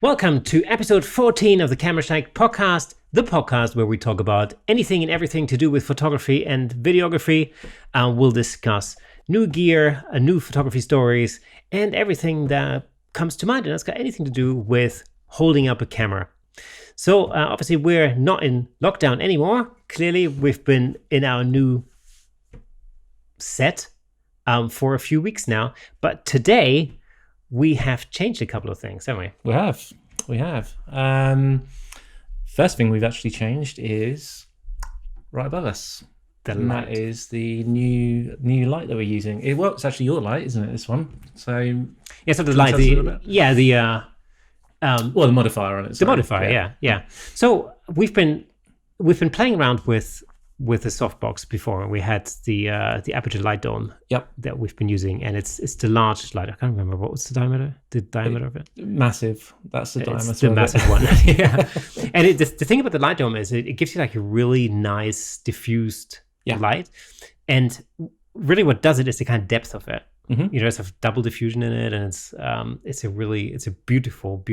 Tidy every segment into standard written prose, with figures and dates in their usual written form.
Welcome to episode 14 of the Camera Shack podcast, the podcast where we talk about anything and everything to do with photography and videography. We'll discuss new gear, new photography stories, and everything that comes to mind, and that's got anything to do with holding up a camera. So obviously we're not in lockdown anymore. Clearly we've been in our new set for a few weeks now, but today we have changed a couple of things, haven't we? We have. First thing we've actually changed is right above us. That is the new light that we're using. It's actually your light, isn't it? This one. So yeah, so the light, the modifier on it. The modifier, yeah. So we've been playing around with the softbox before. We had the aperture light dome that we've been using, and it's the large light. I can't remember what was the diameter of it. Massive. That's the diameter. It's the massive one. Yeah. And the thing about the light dome is it gives you like a really nice diffused light, and really what does it is the kind of depth of it. Mm-hmm. You know, it's a double diffusion in it, and it's a beautiful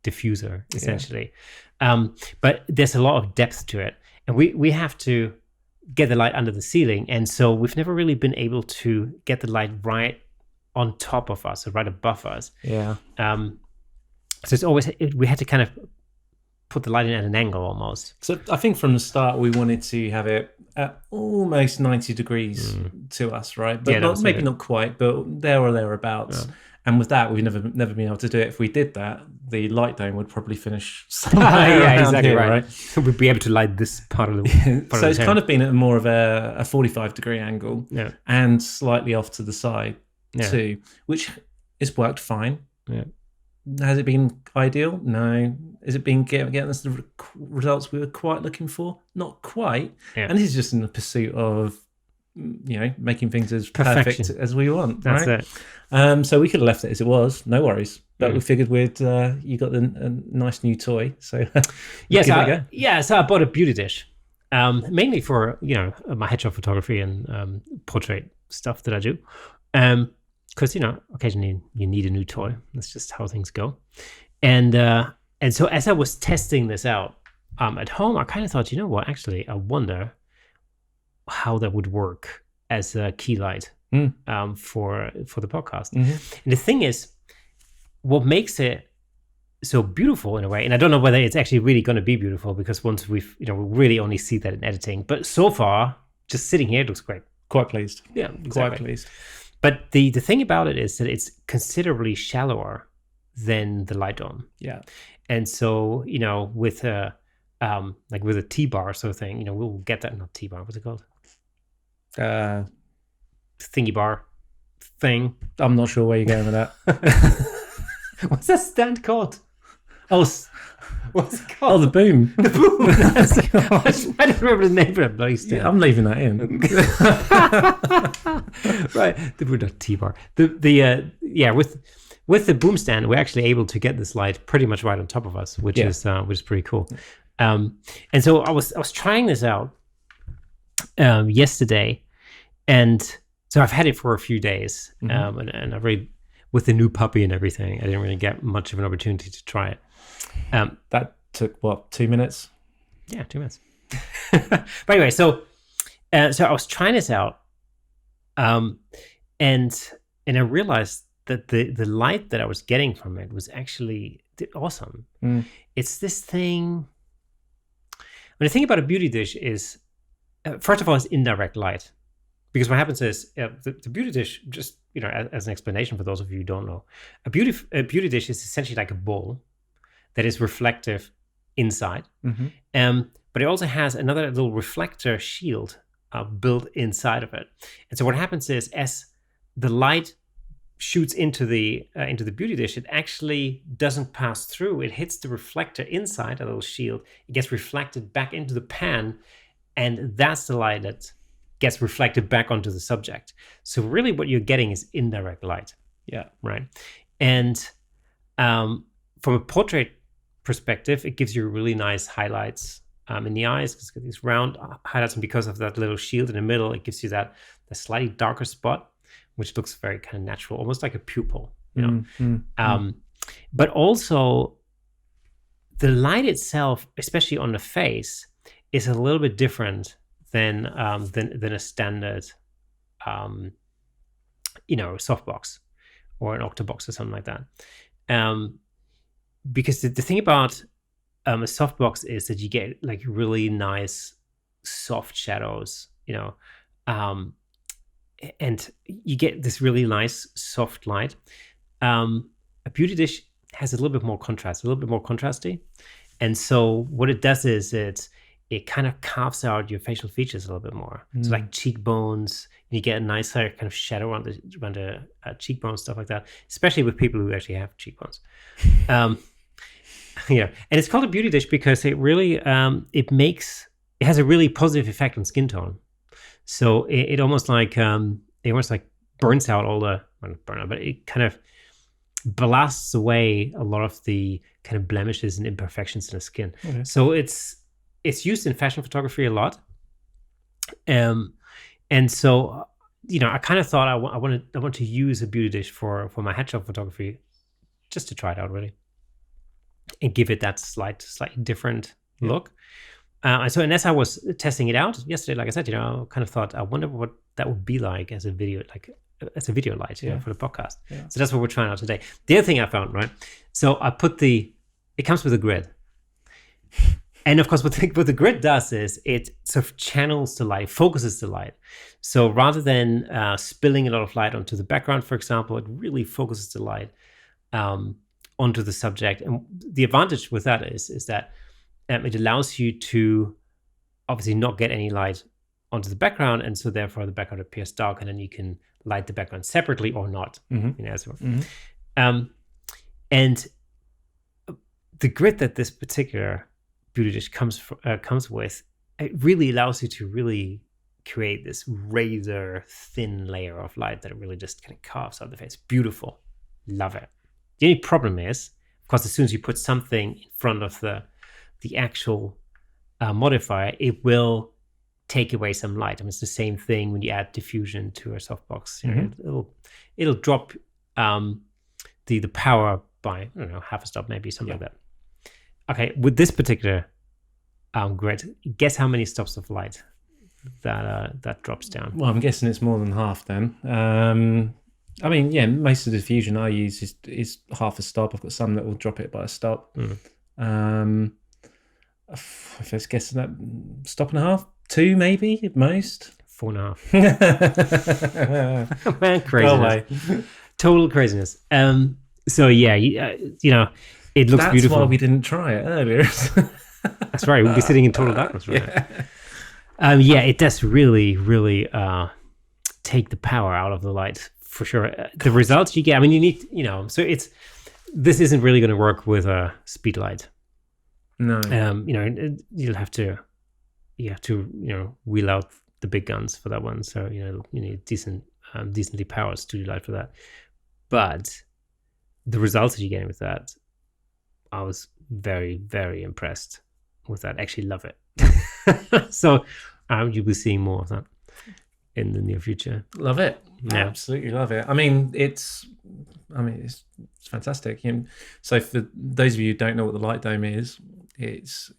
diffuser essentially. Yeah. But there's a lot of depth to it. And we have to get the light under the ceiling. And so we've never really been able to get the light right on top of us or right above us. Yeah. So it's always, we had to kind of put the light in at an angle almost. So I think from the start, we wanted to have it at almost 90 degrees to us, right? But maybe not quite, but there or thereabouts. Yeah. And with that, we've never been able to do it. If we did that, the light dome would probably finish somewhere exactly here, right. So we'd be able to light this part of the So it's kind of been at more of a 45-degree angle and slightly off to the side too, which has worked fine. Yeah. Has it been ideal? No. Is it been getting us the results we were quite looking for? Not quite. Yeah. And this is just in the pursuit of, making things as perfect as we want. That's right? it. So we could have left it as it was, no worries. But we figured you got a nice new toy, so so I bought a beauty dish, mainly for my headshot photography and portrait stuff that I do, because occasionally you need a new toy. That's just how things go, and so as I was testing this out at home, I kind of thought, actually, I wonder how that would work as a key light for the podcast. Mm-hmm. And the thing is, what makes it so beautiful in a way, and I don't know whether it's actually really going to be beautiful, because once we really only see that in editing, but so far just sitting here it looks great. Quite pleased. Yeah, exactly. Quite pleased. But the thing about it is that it's considerably shallower than the light dome. Yeah. And so with a with a T-bar sort of thing, we'll get that. Not T-bar, what's it called? Thingy bar thing. I'm not sure where you're going with that. What's that stand called? What's it called? Oh, the boom. The boom. I don't remember the name of that bloody stand. Yeah, I'm leaving that in. Right. The T-bar. With the boom stand, we're actually able to get this light pretty much right on top of us, which is pretty cool. And so I was trying this out yesterday, and so I've had it for a few days, and I really, with the new puppy and everything, I didn't really get much of an opportunity to try it. That took 2 minutes? Yeah, 2 minutes. But anyway, so I was trying this out, and I realized that the light that I was getting from it was actually awesome. It's this thing. The thing about a beauty dish is, first of all, it's indirect light. Because what happens is the beauty dish, just as an explanation for those of you who don't know, a beauty dish is essentially like a bowl that is reflective inside, but it also has another little reflector shield built inside of it. And so what happens is, as the light shoots into the beauty dish, it actually doesn't pass through. It hits the reflector inside a little shield. It gets reflected back into the pan, and that's the light that gets reflected back onto the subject. So really what you're getting is indirect light. Yeah. Right. And from a portrait perspective, it gives you really nice highlights in the eyes, because it's got these round highlights, and because of that little shield in the middle, it gives you that slightly darker spot, which looks very kind of natural, almost like a pupil, But also the light itself, especially on the face, is a little bit different than a standard, softbox or an octabox or something like that. Because the thing about a softbox is that you get like really nice soft shadows, and you get this really nice soft light. A beauty dish has a little bit more contrast, a little bit more contrasty. And so what it does is it kind of carves out your facial features a little bit more. So like cheekbones, you get a nicer kind of shadow around the cheekbones, stuff like that, especially with people who actually have cheekbones. And it's called a beauty dish because it really, it has a really positive effect on skin tone. So it almost like burns out all the, well, not burn out, but it kind of blasts away a lot of the kind of blemishes and imperfections in the skin. Okay. So it's used in fashion photography a lot. And so, I kind of thought I want to use a beauty dish for my headshot photography, just to try it out really, and give it that slightly different look. And so, and as I was testing it out yesterday, like I said, I kind of thought, I wonder what that would be like as a video, light, for the podcast. Yeah. So that's what we're trying out today. The other thing I found, right? So I it comes with a grid. And of course, what the grid does is it sort of channels the light, focuses the light. So rather than spilling a lot of light onto the background, for example, it really focuses the light onto the subject. And the advantage with that is that it allows you to obviously not get any light onto the background, and so therefore the background appears dark, and then you can light the background separately or not. Mm-hmm. And the grid that this particular beauty dish comes with, it really allows you to really create this razor thin layer of light that really just kind of carves out the face. Beautiful, love it. The only problem is, of course, as soon as you put something in front of the actual modifier, it will take away some light. I mean, it's the same thing when you add diffusion to a softbox. It'll drop the power by, I don't know, half a stop, maybe something like that. Okay, with this particular grid, guess how many stops of light that drops down? Well, I'm guessing it's more than half then. I mean, most of the diffusion I use is half a stop. I've got some that will drop it by a stop. If I was guessing that, stop and a half, 2 maybe at most. 4.5. Man, craziness. Total craziness. So yeah, it looks That's beautiful. That's why we didn't try it earlier. That's right. We'll be sitting in total darkness right now. It does really, really take the power out of the light for sure. The results you get, I mean, you need, so this isn't really going to work with a speed light. No. You'll have to wheel out the big guns for that one. So, you need decently powered studio light for that. But the results that you're getting with that, I was very, very impressed with that. Actually love it. So you'll be seeing more of that in the near future. Love it. Yeah. Absolutely love it. I mean, it's fantastic. So for those of you who don't know what the light dome is, it's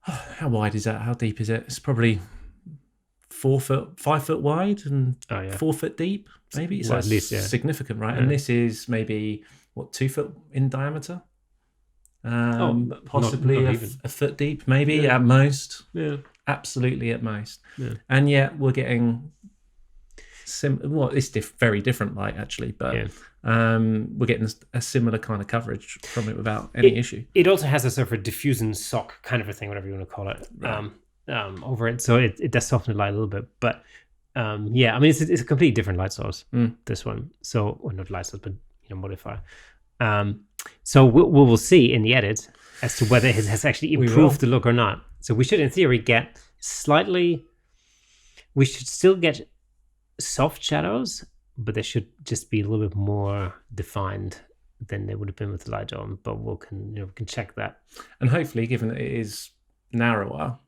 how wide is that? How deep is it? It's probably 5 foot wide and 4 foot deep, maybe. So at least significant, right? Yeah. And this is maybe 2 foot in diameter. Possibly not a foot deep, maybe at most. Yeah, absolutely at most. Yeah. And yet we're getting it's very different light actually, but we're getting a similar kind of coverage from it without any issue. It also has a sort of a diffusing sock kind of a thing, whatever you want to call it, over it, so it does soften the light a little bit. But I mean, it's a completely different light source. This one, not light source, but modifier. So we'll see in the edit as to whether it has actually improved the look or not. So we should, in theory, we should still get soft shadows, but they should just be a little bit more defined than they would have been with the light dome. But we can check that. And hopefully, given that it is narrower,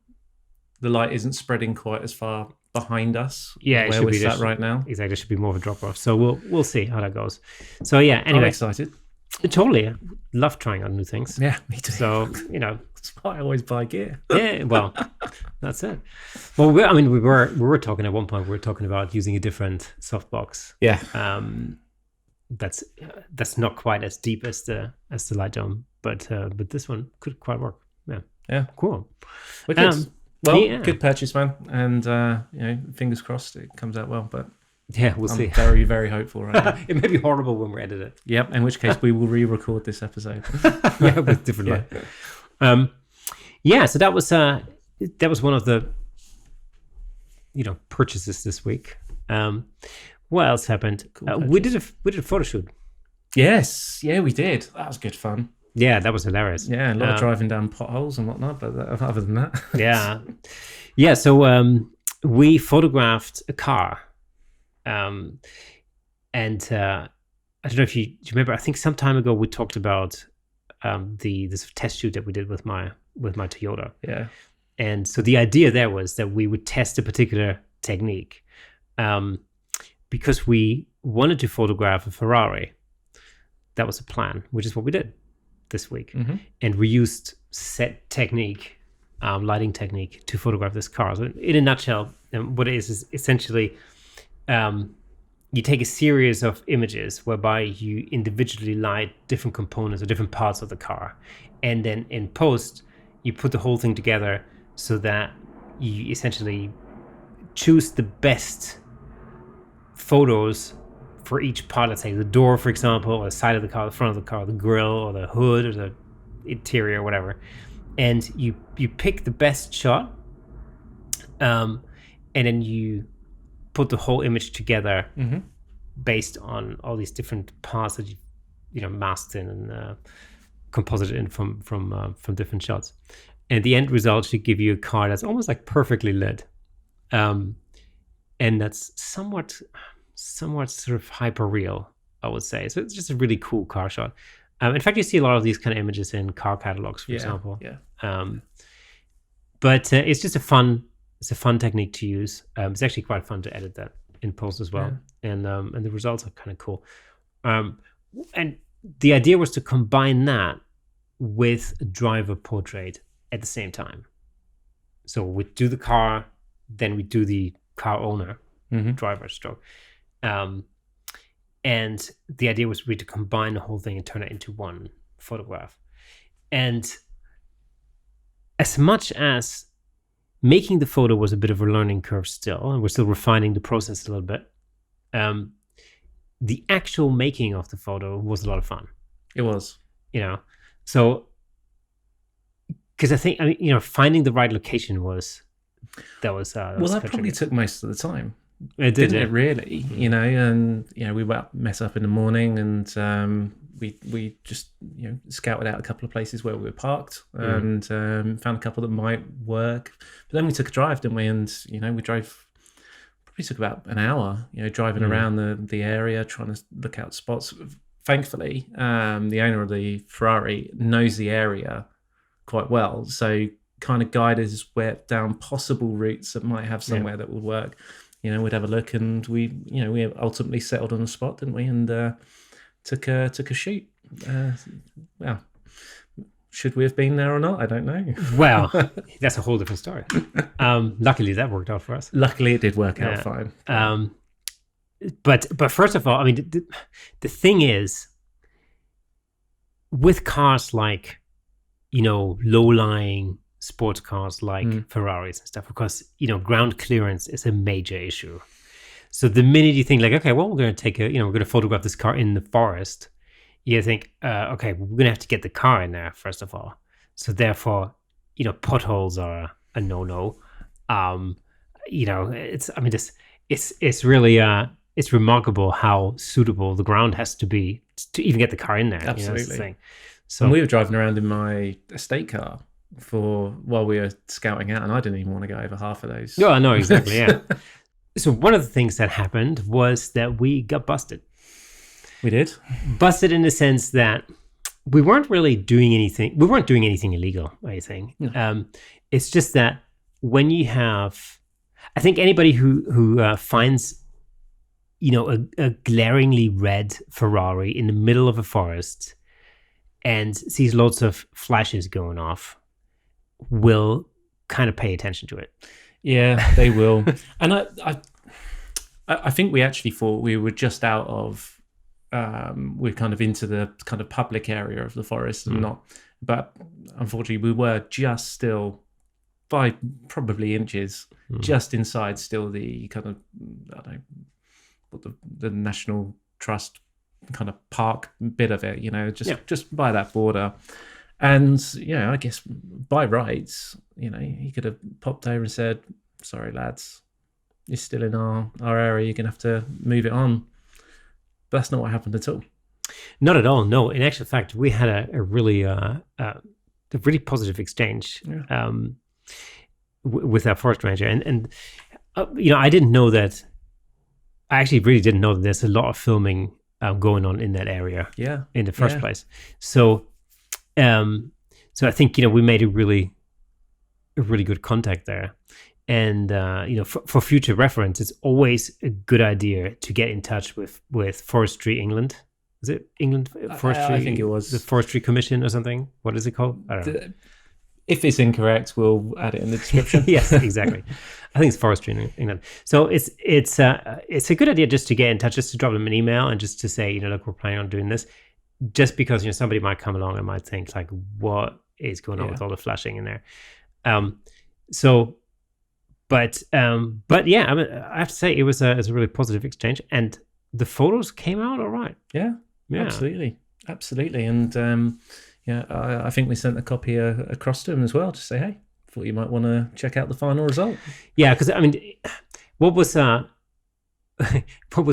the light isn't spreading quite as far behind us. Yeah, where we're sat right now. Exactly, there should be more of a drop off. So we'll see how that goes. So anyway, I'm excited. Totally. Love trying out new things. Yeah, me too. So, that's why I always buy gear. Yeah, well, that's it. Well, we were talking at one point. We were talking about using a different softbox. Yeah. That's not quite as deep as the light dome, but this one could quite work. Yeah. Yeah. Cool. Good. Good purchase, man. And fingers crossed it comes out well. But yeah, we'll see. I'm very, very hopeful right now. It may be horrible when we edit it. Yep. In which case we will re-record this episode. Yeah, with different light. So that was one of the purchases this week. What else happened? Cool we did a photo shoot. Yes, yeah, we did. That was good fun. Yeah, that was hilarious. Yeah, a lot of driving down potholes and whatnot. But other than that, yeah. So we photographed a car, and I don't know if you remember. I think some time ago we talked about this test shoot that we did with my Toyota. Yeah. And so the idea there was that we would test a particular technique, because we wanted to photograph a Ferrari. That was a plan, which is what we did this week. Mm-hmm. And we used set technique, lighting technique, to photograph this car. So in a nutshell, what it is essentially, you take a series of images whereby you individually light different components or different parts of the car. And then in post, you put the whole thing together so that you essentially choose the best photos for each part. Let's say the door, for example, or the side of the car, the front of the car, the grille, or the hood, or the interior, or whatever. And you pick the best shot, and then you put the whole image together based on all these different parts that you masked in and composited in from different shots. And the end result should give you a car that's almost like perfectly lit, and that's somewhat sort of hyper real, I would say. So it's just a really cool car shot. In fact, you see a lot of these kind of images in car catalogs, for example. Yeah. But it's just a fun technique to use. It's actually quite fun to edit that in post as well, and the results are kind of cool. And the idea was to combine that with a driver portrait at the same time. So we do the car, then we do the car owner, driver stroke. And the idea was really to combine the whole thing and turn it into one photograph. And as much as making the photo was a bit of a learning curve still, and we're still refining the process a little bit, the actual making of the photo was a lot of fun. It was. So, because I think, finding the right location was that probably took most of the time. It did, didn't it? Really, and we would mess up in the morning, and we just scouted out a couple of places where we were parked, and found a couple that might work. But then we took a drive, didn't we? And we drove. Probably took about an hour, driving around the area, trying to look out spots. Thankfully, the owner of the Ferrari knows the area quite well, so kind of guided us down possible routes that might have somewhere that would work. We'd have a look, and we ultimately settled on a spot, didn't we? And took a shoot. Well, should we have been there or not? I don't know. Well, that's a whole different story. Luckily, that worked out for us. Luckily, it did work out fine. But first of all, I mean, the thing is, with cars like, low-lying sports cars like Ferraris and stuff, because, ground clearance is a major issue. So the minute you think like, okay, well, we're going to we're going to photograph this car in the forest, you think, okay, we're going to have to get the car in there, first of all. So therefore, potholes are a no-no. It's really, it's remarkable how suitable the ground has to be to even get the car in there. Absolutely. That's the thing. So and we were driving around in my estate car while we were scouting out, and I didn't even want to go over half of those. No, I know, exactly, yeah. So one of the things that happened was that we got busted. We did? Busted in the sense that we weren't really doing anything. We weren't doing anything illegal, I think. No. It's just that when you have, I think anybody who finds, a glaringly red Ferrari in the middle of a forest and sees lots of flashes going off will kind of pay attention to it. Yeah, they will. And I think we actually thought we were just out of, we're kind of into the kind of public area of the forest and not, but unfortunately we were just still by probably inches, just inside still the kind of, I don't know, what the National Trust kind of park bit of it, just by that border. And, I guess by rights, he could have popped over and said, sorry, lads, you're still in our area. You're going to have to move it on. But that's not what happened at all. Not at all. No, in actual fact, we had a really positive exchange with our forest ranger. And I didn't know that. I actually really didn't know that there's a lot of filming going on in that area in the first place. So I think, we made a really good contact there. And, for future reference, it's always a good idea to get in touch with Forestry England. Is it England Forestry? I think it was. The Forestry Commission or something. What is it called? I don't know. If it's incorrect, we'll add it in the description. Yes, exactly. I think it's Forestry in England. So it's a good idea just to get in touch, just to drop them an email and just to say, look, we're planning on doing this. Just because somebody might come along and might think like, what is going on with all the flashing in there? But yeah, I have to say it was a really positive exchange, and the photos came out all right. Yeah. Absolutely, and I think we sent a copy across to him as well to say, hey, thought you might want to check out the final result. Yeah, because what was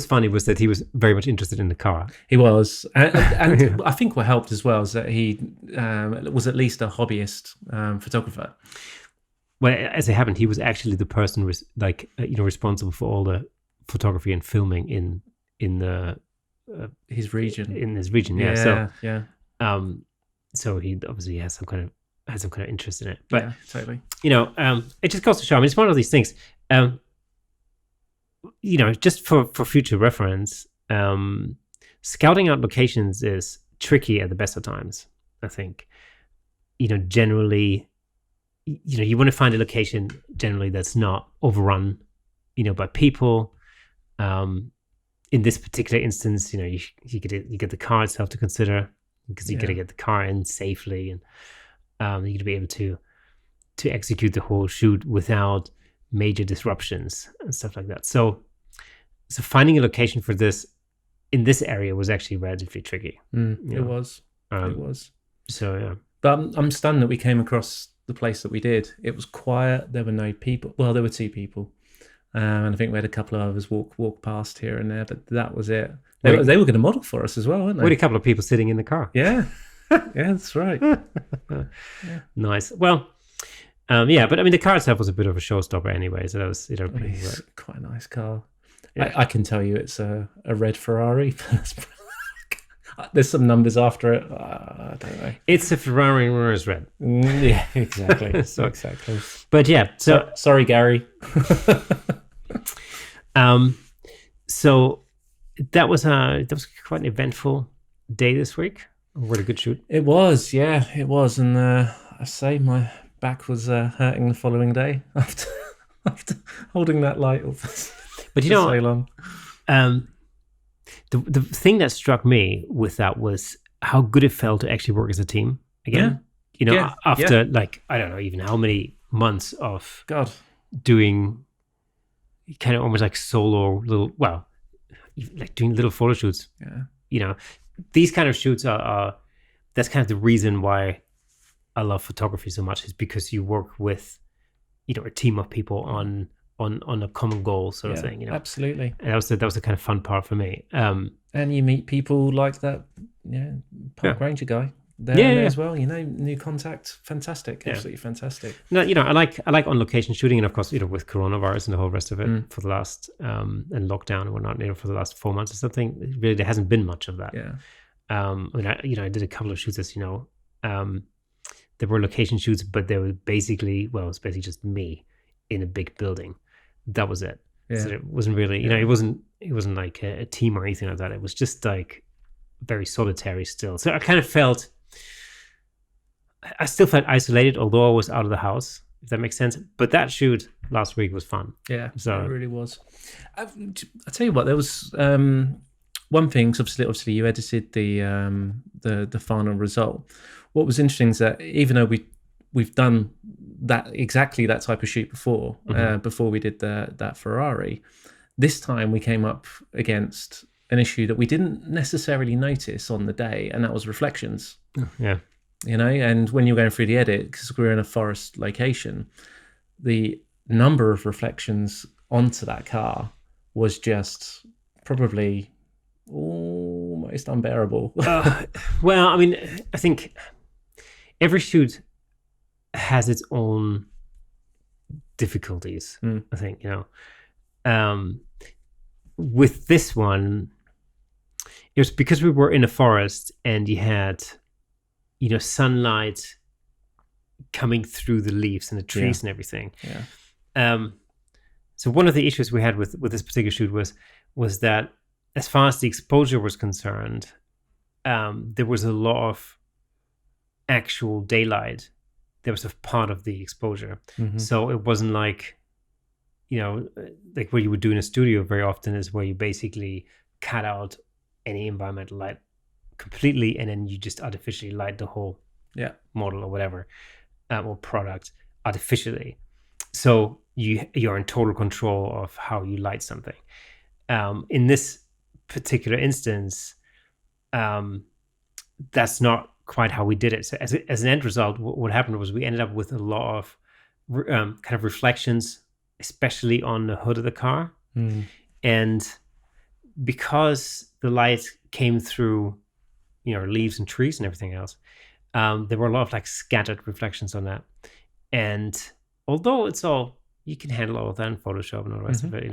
funny was that he was very much interested in the car. He was, and I think what helped as well is that he was at least a hobbyist photographer. Well, as it happened, he was actually the person was responsible for all the photography and filming in his region. In his region, yeah. So he obviously has some kind of interest in it. But totally. It just goes to show. It's one of these things. Just for future reference, scouting out locations is tricky at the best of times. I think, generally, you want to find a location generally that's not overrun, by people. In this particular instance, you get the car itself to consider, because you got to get the car in safely, and you got to be able to execute the whole shoot without major disruptions and stuff like that. So finding a location for this in this area was actually relatively tricky. It was. So yeah, but I'm stunned that we came across the place that we did. It was quiet. There were no people. Well, there were two people, and I think we had a couple of others walk past here and there, but that was it. They were going to model for us as well, weren't they? We had a couple of people sitting in the car. Yeah, that's right. Nice. Well, but the car itself was a bit of a showstopper anyway. So that was it's quite a nice car. Yeah. I can tell you it's a red Ferrari. There's some numbers after it. I don't know. It's a Ferrari and it's red. Yeah, exactly. Exactly. But yeah, so sorry, Gary. So that was quite an eventful day this week. What a good shoot. It was, it was, and I say my back was hurting the following day after holding that light up. But so long. The thing that struck me with that was how good it felt to actually work as a team again. After I don't know even how many months of doing kind of almost like solo doing little photo shoots. Yeah. These kind of shoots are that's kind of the reason why I love photography so much, is because you work with a team of people on a common goal sort of thing. Absolutely. And that was the kind of fun part for me. And you meet people like that park ranger guy there as well. New contact, fantastic, absolutely fantastic. No, I like on location shooting, and of course, with coronavirus and the whole rest of it for the last and lockdown and whatnot, for the last 4 months or something, really there hasn't been much of that. Yeah. I did a couple of shoots, as you know. There were location shoots, but they were basically just me in a big building. That was it. Yeah. So it wasn't really, it wasn't like a team or anything like that. It was just like very solitary still. So I kind of felt I still felt isolated, although I was out of the house, if that makes sense. But that shoot last week was fun. Yeah, so it really was. I'll tell you what, there was one thing. Cause obviously, you edited the final result. What was interesting is that even though we've done exactly that type of shoot before, before we did that Ferrari, this time we came up against an issue that we didn't necessarily notice on the day, and that was reflections. Yeah. And when you're going through the edit, because we're in a forest location, the number of reflections onto that car was just probably almost unbearable. Well, I mean, I think every shoot has its own difficulties. I think, with this one, it was because we were in a forest and you had, sunlight coming through the leaves and the trees and everything. Yeah. So one of the issues we had with this particular shoot was that as far as the exposure was concerned, there was a lot of actual daylight that was a part of the exposure. So it wasn't like, like what you would do in a studio very often is where you basically cut out any environmental light completely, and then you just artificially light the whole model or whatever, or product artificially. So you're in total control of how you light something. In this particular instance, that's not quite how we did it. So as an end result, what happened was we ended up with a lot of kind of reflections, especially on the hood of the car. And because the light came through, leaves and trees and everything else, there were a lot of like scattered reflections on that. And although you can handle all of that in Photoshop and all the rest of it,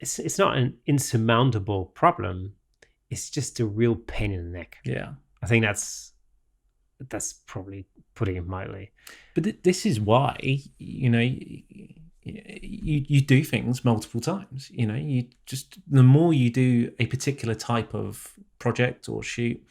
it's not an insurmountable problem. It's just a real pain in the neck. Yeah. I think that's probably putting it mildly. But this is why, you do things multiple times. The more you do a particular type of project or shoot,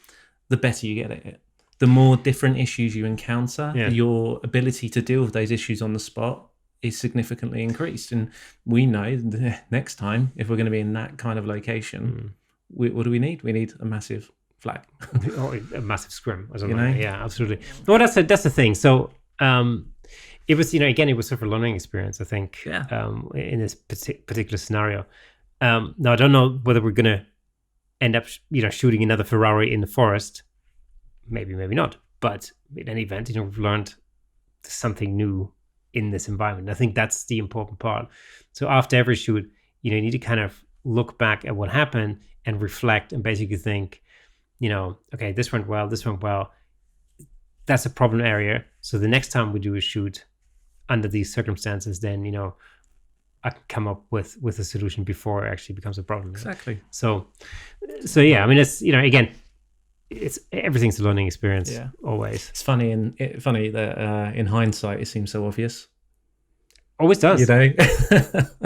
the better you get at it. The more different issues you encounter, your ability to deal with those issues on the spot is significantly increased. And we know the next time, if we're going to be in that kind of location, what do we need? We need a massive flag. Or a massive scrim or something. Yeah, absolutely. Well, that's the thing. So it was, again, it was sort of a learning experience, I think, in this particular scenario. Now, I don't know whether we're going to end up, shooting another Ferrari in the forest. Maybe not. But in any event, we've learned something new in this environment. I think that's the important part. So after every shoot, you need to kind of look back at what happened and reflect and basically think, okay, this went well. That's a problem area. So the next time we do a shoot under these circumstances, then, I can come up with a solution before it actually becomes a problem. Exactly. So yeah, I mean, it's, again, everything's a learning experience. Yeah. Always. It's funny that in hindsight, it seems so obvious. Always does.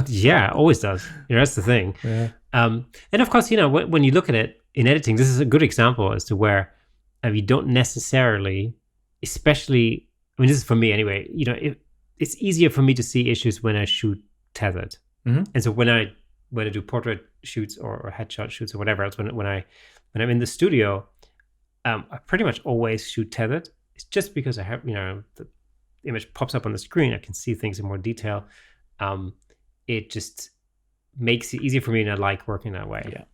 Yeah, always does. That's the thing. Yeah. And of course, when you look at it in editing, this is a good example as to where you don't necessarily, especially, I mean, this is for me anyway, it's easier for me to see issues when I shoot tethered. And so when I do portrait shoots or headshot shoots or whatever else, when I'm in the studio, I pretty much always shoot tethered. It's just because I have, the image pops up on the screen, I can see things in more detail. It just makes it easier for me, and I like working that way.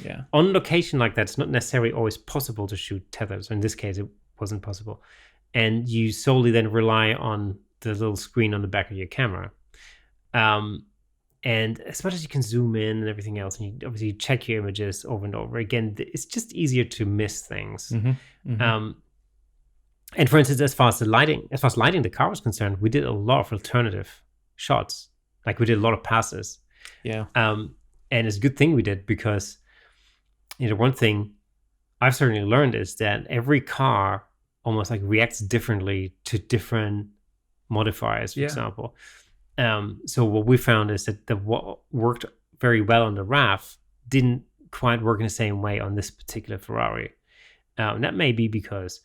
Yeah. On location like that, it's not necessarily always possible to shoot tethered. So in this case, it wasn't possible. And you solely then rely on the little screen on the back of your camera. And as much as you can zoom in and everything else, and you obviously check your images over and over again, it's just easier to miss things. And for instance, as far as lighting the car was concerned, we did a lot of alternative shots. Like we did a lot of passes. Yeah. And it's a good thing we did, because one thing I've certainly learned is that every car almost like reacts differently to different modifiers, for example. So what we found is that what worked very well on the RAV didn't quite work in the same way on this particular Ferrari. That may be because,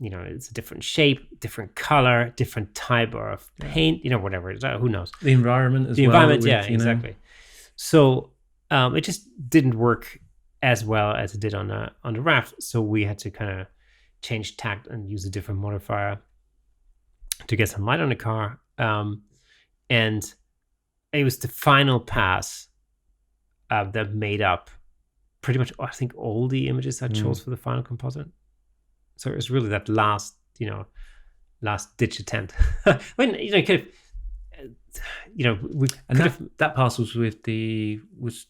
it's a different shape, different color, different type of paint, whatever. Who knows? The environment as well. The environment, yeah, exactly. So it just didn't work as well as it did on the RAV. So we had to kind of change tact and use a different modifier to get some light on the car. And it was the final pass that made up pretty much, I think, all the images I chose for the final composite. So it was really that last ditch attempt. When that pass was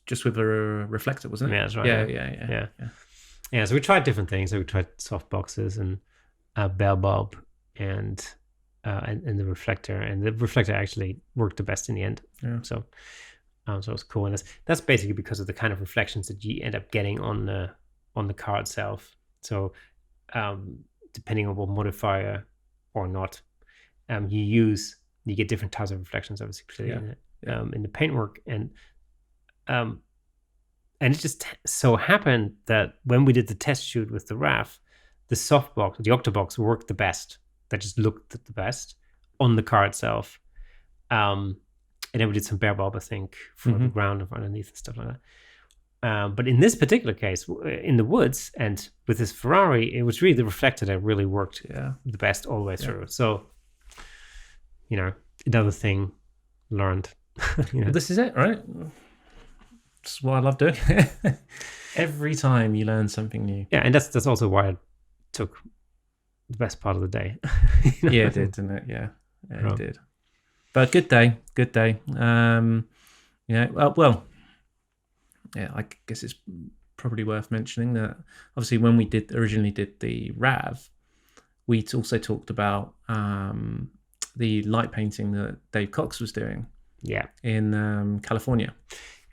just with a reflector, wasn't it? Yeah, that's right. Yeah. So we tried different things. So we tried soft boxes and bell bulb and the reflector, and the reflector actually worked the best in the end. Yeah. So it was cool, and that's basically because of the kind of reflections that you end up getting on the car itself. So depending on what modifier or not you get different types of reflections, obviously, in the paintwork, and it just so happened that when we did the test shoot with the RAV, the softbox, the octabox, worked the best. That just looked the best on the car itself. And then we did some bare bulb, I think, for the ground underneath and stuff like that. But in this particular case, in the woods and with this Ferrari, it was really the reflector that really worked the best all the way through. So, another thing learned. Well, this is it, right? That's what I love doing. Every time you learn something new. Yeah, and that's also why it took the best part of the day. Yeah, it did, didn't it? Yeah, it did. But good day. I guess it's probably worth mentioning that obviously when we originally did the RAV, we also talked about the light painting that Dave Cox was doing. Yeah. In California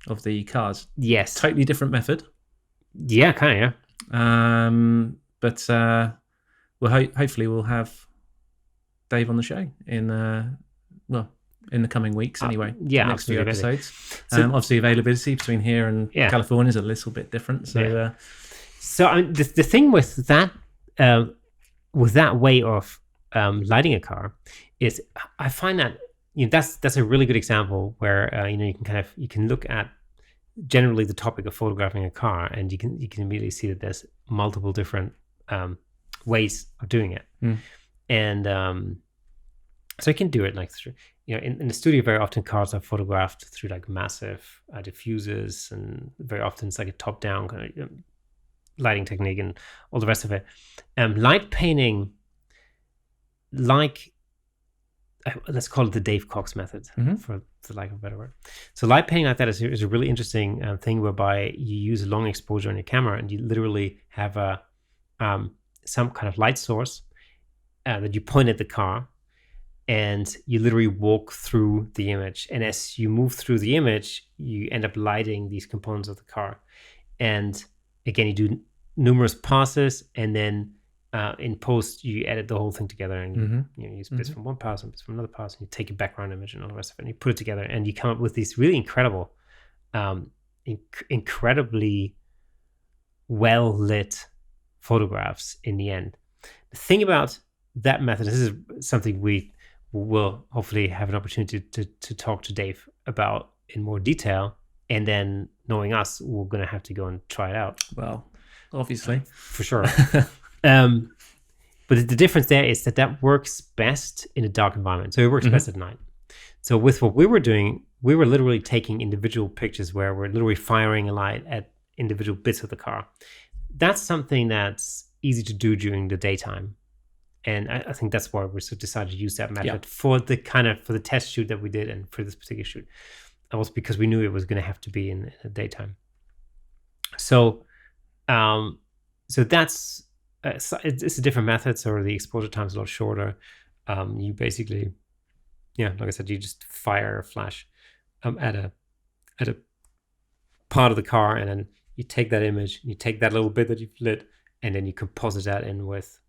of the cars. Yes. Totally different method. Yeah, kind of. But hopefully we'll have Dave on the show in the coming weeks anyway. Yeah, next few episodes. So, obviously availability between here and California is a little bit different. So, the thing with that way of lighting a car is, I find that that's a really good example where you can look at generally the topic of photographing a car, and you can immediately see that there's multiple different ways of doing it, and so you can do it like through, in the studio. Very often cars are photographed through like massive diffusers, and very often it's like a top-down kind of lighting technique and all the rest of it. Light painting, like let's call it the Dave Cox method, for the lack of a better word. So light painting like that is a really interesting thing whereby you use a long exposure on your camera, and you literally have some kind of light source that you point at the car, and you literally walk through the image. And as you move through the image, you end up lighting these components of the car. And again, you do numerous passes, and then in post, you edit the whole thing together, and you use bits from one pass and bits from another pass, and you take a background image and all the rest of it, and you put it together, and you come up with these really incredible, incredibly well-lit photographs in the end. The thing about that method, this is something we will hopefully have an opportunity to talk to Dave about in more detail, and then knowing us, we're going to have to go and try it out. Well, obviously. For sure. But the difference there is that works best in a dark environment. So it works best at night. So with what we were doing, we were literally taking individual pictures where we're literally firing a light at individual bits of the car. That's something that's easy to do during the daytime. And I think that's why we decided to use that method for the test shoot that we did, and for this particular shoot. That was because we knew it was going to have to be in the daytime. So that's it's a different method. So the exposure time is a lot shorter. You basically, like I said, you just fire a flash at a part of the car, and then you take that image, you take that little bit that you've lit, and then you composite that in with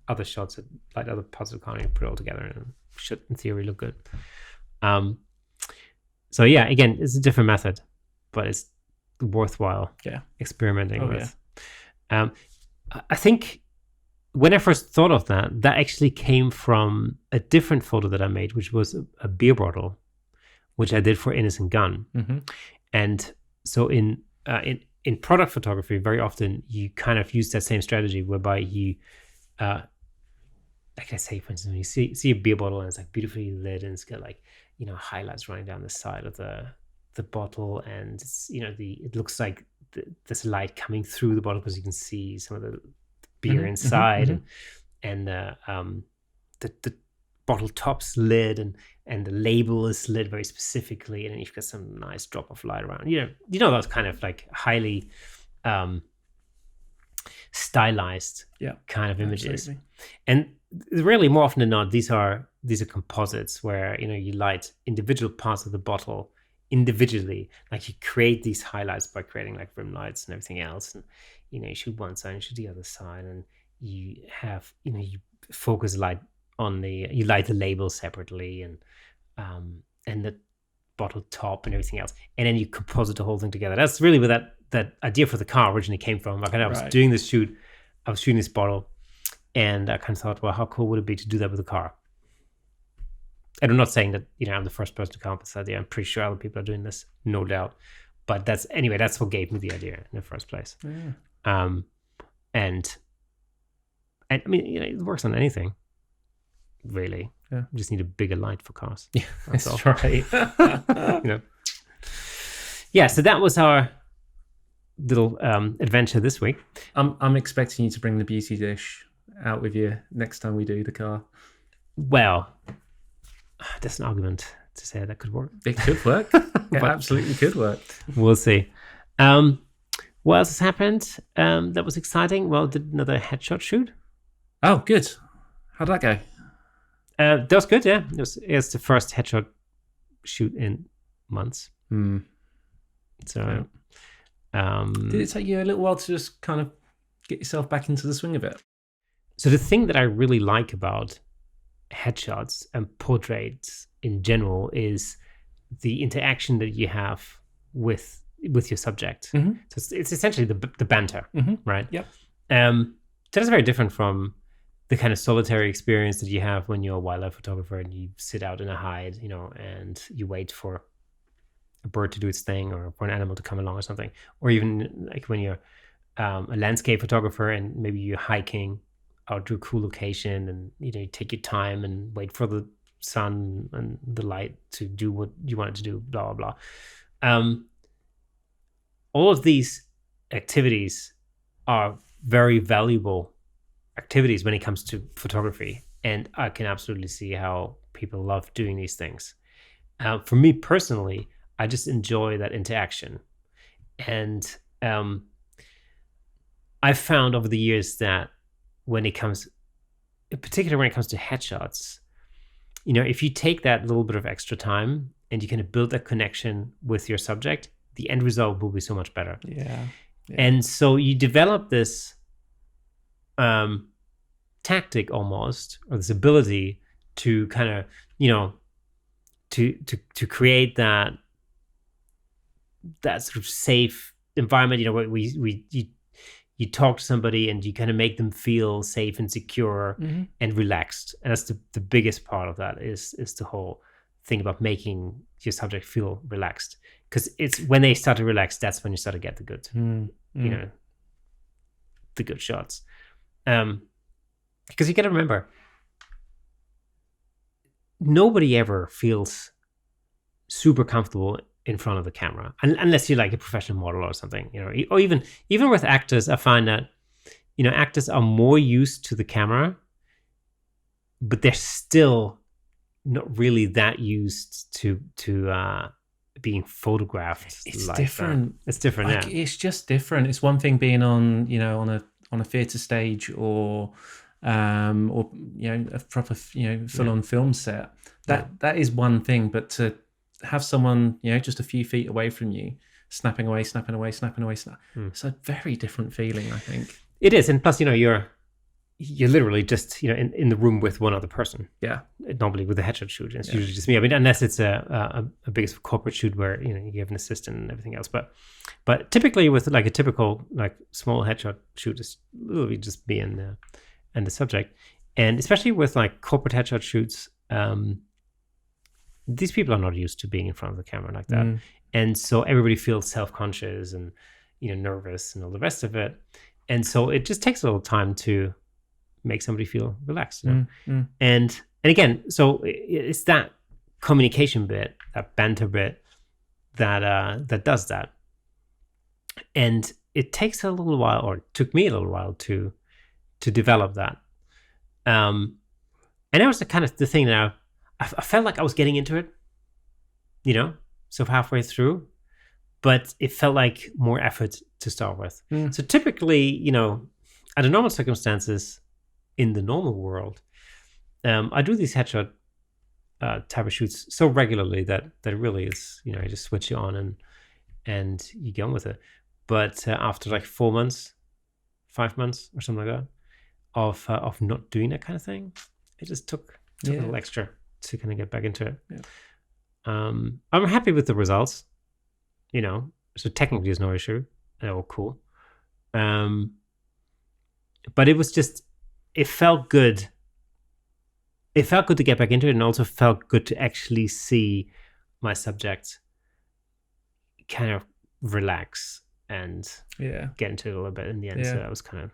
other shots that light other parts of the car, and you put it all together, and it should, in theory, look good. So again, it's a different method, but it's worthwhile experimenting with. I think when I first thought of that, that actually came from a different photo that I made, which was a beer bottle, which I did for Innocent Gun. Mm-hmm. And so in product photography, very often you kind of use that same strategy whereby you, like I say, for instance, when you see a beer bottle and it's like beautifully lit and it's got like, you know, highlights running down the side of the bottle, and it's, you know, it looks like there's light coming through the bottle because you can see some of the beer inside, and the bottle top's lid and the label is lit very specifically, and then you've got some nice drop of light around. You know those kind of like highly stylized kind of images. Absolutely. And really, more often than not, these are composites where, you know, you light individual parts of the bottle individually. Like you create these highlights by creating like rim lights and everything else, and, you know, you shoot one side and shoot the other side, and you have, you know, you focus light on you light the label separately, and the bottle top and everything else, and then you composite the whole thing together. That's really where that idea for the car originally came from. Like, I was doing this shoot, I was shooting this bottle, and I kind of thought, well, how cool would it be to do that with a car? And I'm not saying that, you know, I'm the first person to come up with this idea. I'm pretty sure other people are doing this, no doubt. But that's what gave me the idea in the first place. Yeah. And I mean, you know, it works on anything, really. Yeah. You just need a bigger light for cars. Yeah, that's right. You know. Yeah, so that was our little adventure this week. I'm expecting you to bring the beauty dish out with you next time we do the car. Well, that's an argument to say that could work. It could work. It absolutely could work. We'll see. What else has happened that was exciting? Well, did another headshot shoot. Oh, good. How'd that go? That was good, yeah. It's the first headshot shoot in months. So, did it take you a little while to just kind of get yourself back into the swing of it? So the thing that I really like about headshots and portraits in general is the interaction that you have with your subject. So it's essentially the banter, right? Yep. So that's very different from the kind of solitary experience that you have when you're a wildlife photographer and you sit out in a hide, you know, and you wait for a bird to do its thing or for an animal to come along or something. Or even like when you're a landscape photographer and maybe you're hiking out to a cool location, and, you know, you take your time and wait for the sun and the light to do what you want it to do, blah, blah, blah. All of these activities are very valuable activities when it comes to photography, and I can absolutely see how people love doing these things. For me personally, I just enjoy that interaction, and I've found over the years that when it comes, in particular when it comes to headshots, you know, if you take that little bit of extra time and you kind of build that connection with your subject, the end result will be so much better. Yeah. And so you develop this tactic almost, or this ability to kind of, you know, to create that sort of safe environment, you know, where you talk to somebody and you kind of make them feel safe and secure and relaxed. And that's the biggest part of that is the whole thing about making your subject feel relaxed. Because it's when they start to relax, that's when you start to get the good, you know, the good shots. Because you got to remember, nobody ever feels super comfortable in front of the camera, unless you're like a professional model or something, you know, or even with actors. I find that, you know, actors are more used to the camera, but they're still not really that used to being photographed. It's like different. It's different. Like, yeah. It's just different. It's one thing being on, you know, on a theatre stage or you know, a proper, you know, full-on film set. That is one thing, but to have someone, you know, just a few feet away from you, snapping away, it's a very different feeling, I think. It is, and plus, you know, you're literally just, in the room with one other person. Yeah. Normally with a headshot shoot, and it's usually just me. I mean, unless it's a big corporate shoot where you have an assistant and everything else. But typically with like a typical like small headshot shoot, it's literally just me and the subject. And especially with like corporate headshot shoots, these people are not used to being in front of the camera like that, and so everybody feels self-conscious and nervous and all the rest of it. And so it just takes a little time to make somebody feel relaxed, And again, so it's that communication bit, that banter bit, that does that. And it takes a little while, or it took me a little while to develop that. And that was the thing that I felt like I was getting into it, so halfway through, but it felt like more effort to start with. So typically, under normal circumstances, in the normal world, I do these headshot type of shoots so regularly that it really is, you just switch it on and you get on with it. But after like 4 months, 5 months or something like that of not doing that kind of thing, it just took a little extra to kind of get back into it. I'm happy with the results, so technically there's no issue. They're all cool. But it was just, it felt good. It felt good to get back into it, and also felt good to actually see my subject kind of relax and get into it a little bit in the end. So that was cool.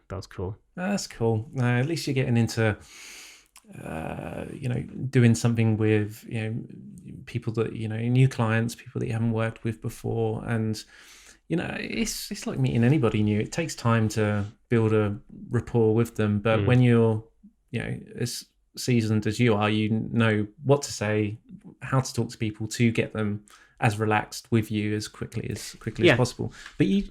That's cool. At least you're getting into doing something with people that new clients, people that you haven't worked with before, and it's like meeting anybody new. It takes time to build a rapport with them, but when you're as seasoned as you are, you know what to say, how to talk to people to get them as relaxed with you as quickly as possible. But you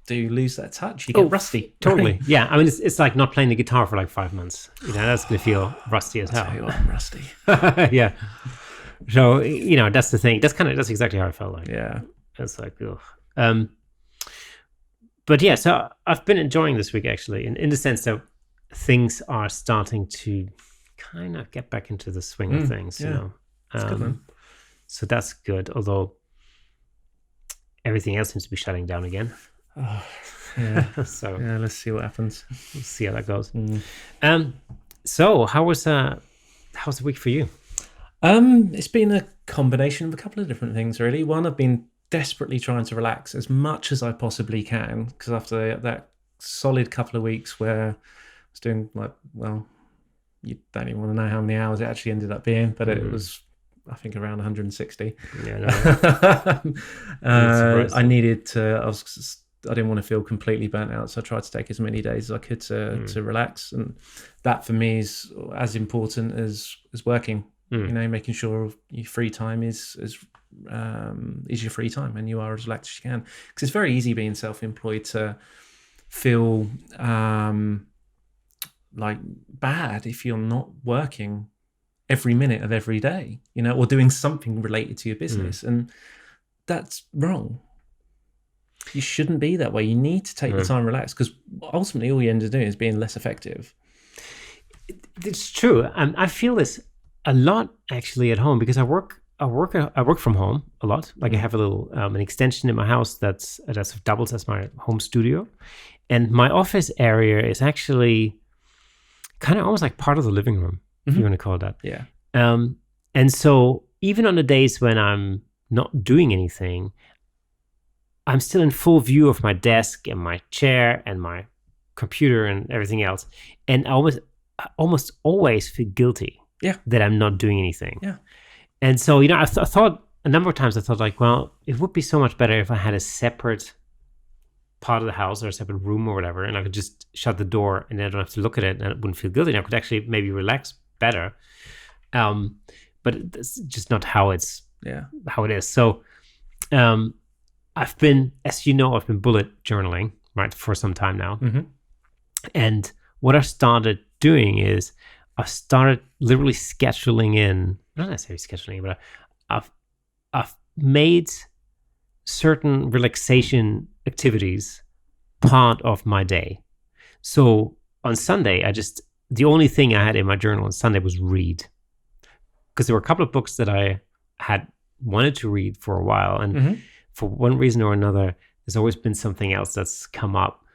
do lose that touch. You get rusty. Totally. Right? Yeah. I mean, it's like not playing the guitar for like 5 months. That's going to feel rusty as hell. I'm rusty. Yeah. So, that's the thing. That's exactly how I felt like. Yeah. It's like, ugh. But yeah, so I've been enjoying this week actually, in the sense that things are starting to kind of get back into the swing of things, That's good, man. So that's good, although everything else seems to be shutting down again. Oh, yeah. So let's see what happens. We'll see how that goes. So how's the week for you? It's been a combination of a couple of different things, really. One, I've been desperately trying to relax as much as I possibly can, because after that solid couple of weeks where I was doing you don't even want to know how many hours it actually ended up being, but it was, I think, around 160. Yeah, no. I needed to. I didn't want to feel completely burnt out, so I tried to take as many days as I could to relax, and that for me is as important as working. Making sure your free time is your free time, and you are as relaxed as you can. Because it's very easy being self-employed to feel like bad if you're not working every minute of every day, or doing something related to your business. And that's wrong. You shouldn't be that way. You need to take the time to relax, because ultimately all you end up doing is being less effective. It's true. I feel this a lot actually at home, because I work from home a lot. Like I have a little an extension in my house that's doubles as my home studio, and my office area is actually kind of almost like part of the living room, if you want to call it that. Yeah. And so even on the days when I'm not doing anything, I'm still in full view of my desk and my chair and my computer and everything else, and I almost always feel guilty. Yeah. That I'm not doing anything. Yeah. And so, I thought a number of times, like, well, it would be so much better if I had a separate part of the house or a separate room or whatever, and I could just shut the door and then I don't have to look at it, and I wouldn't feel guilty, and I could actually maybe relax better. But it's just not how it is. So I've been, as you know, I've been bullet journaling, right, for some time now. And what I started doing is I started literally scheduling in, not necessarily scheduling, but I've made certain relaxation activities part of my day. So on Sunday, the only thing I had in my journal on Sunday was read, because there were a couple of books that I had wanted to read for a while, and for one reason or another, there's always been something else that's come up,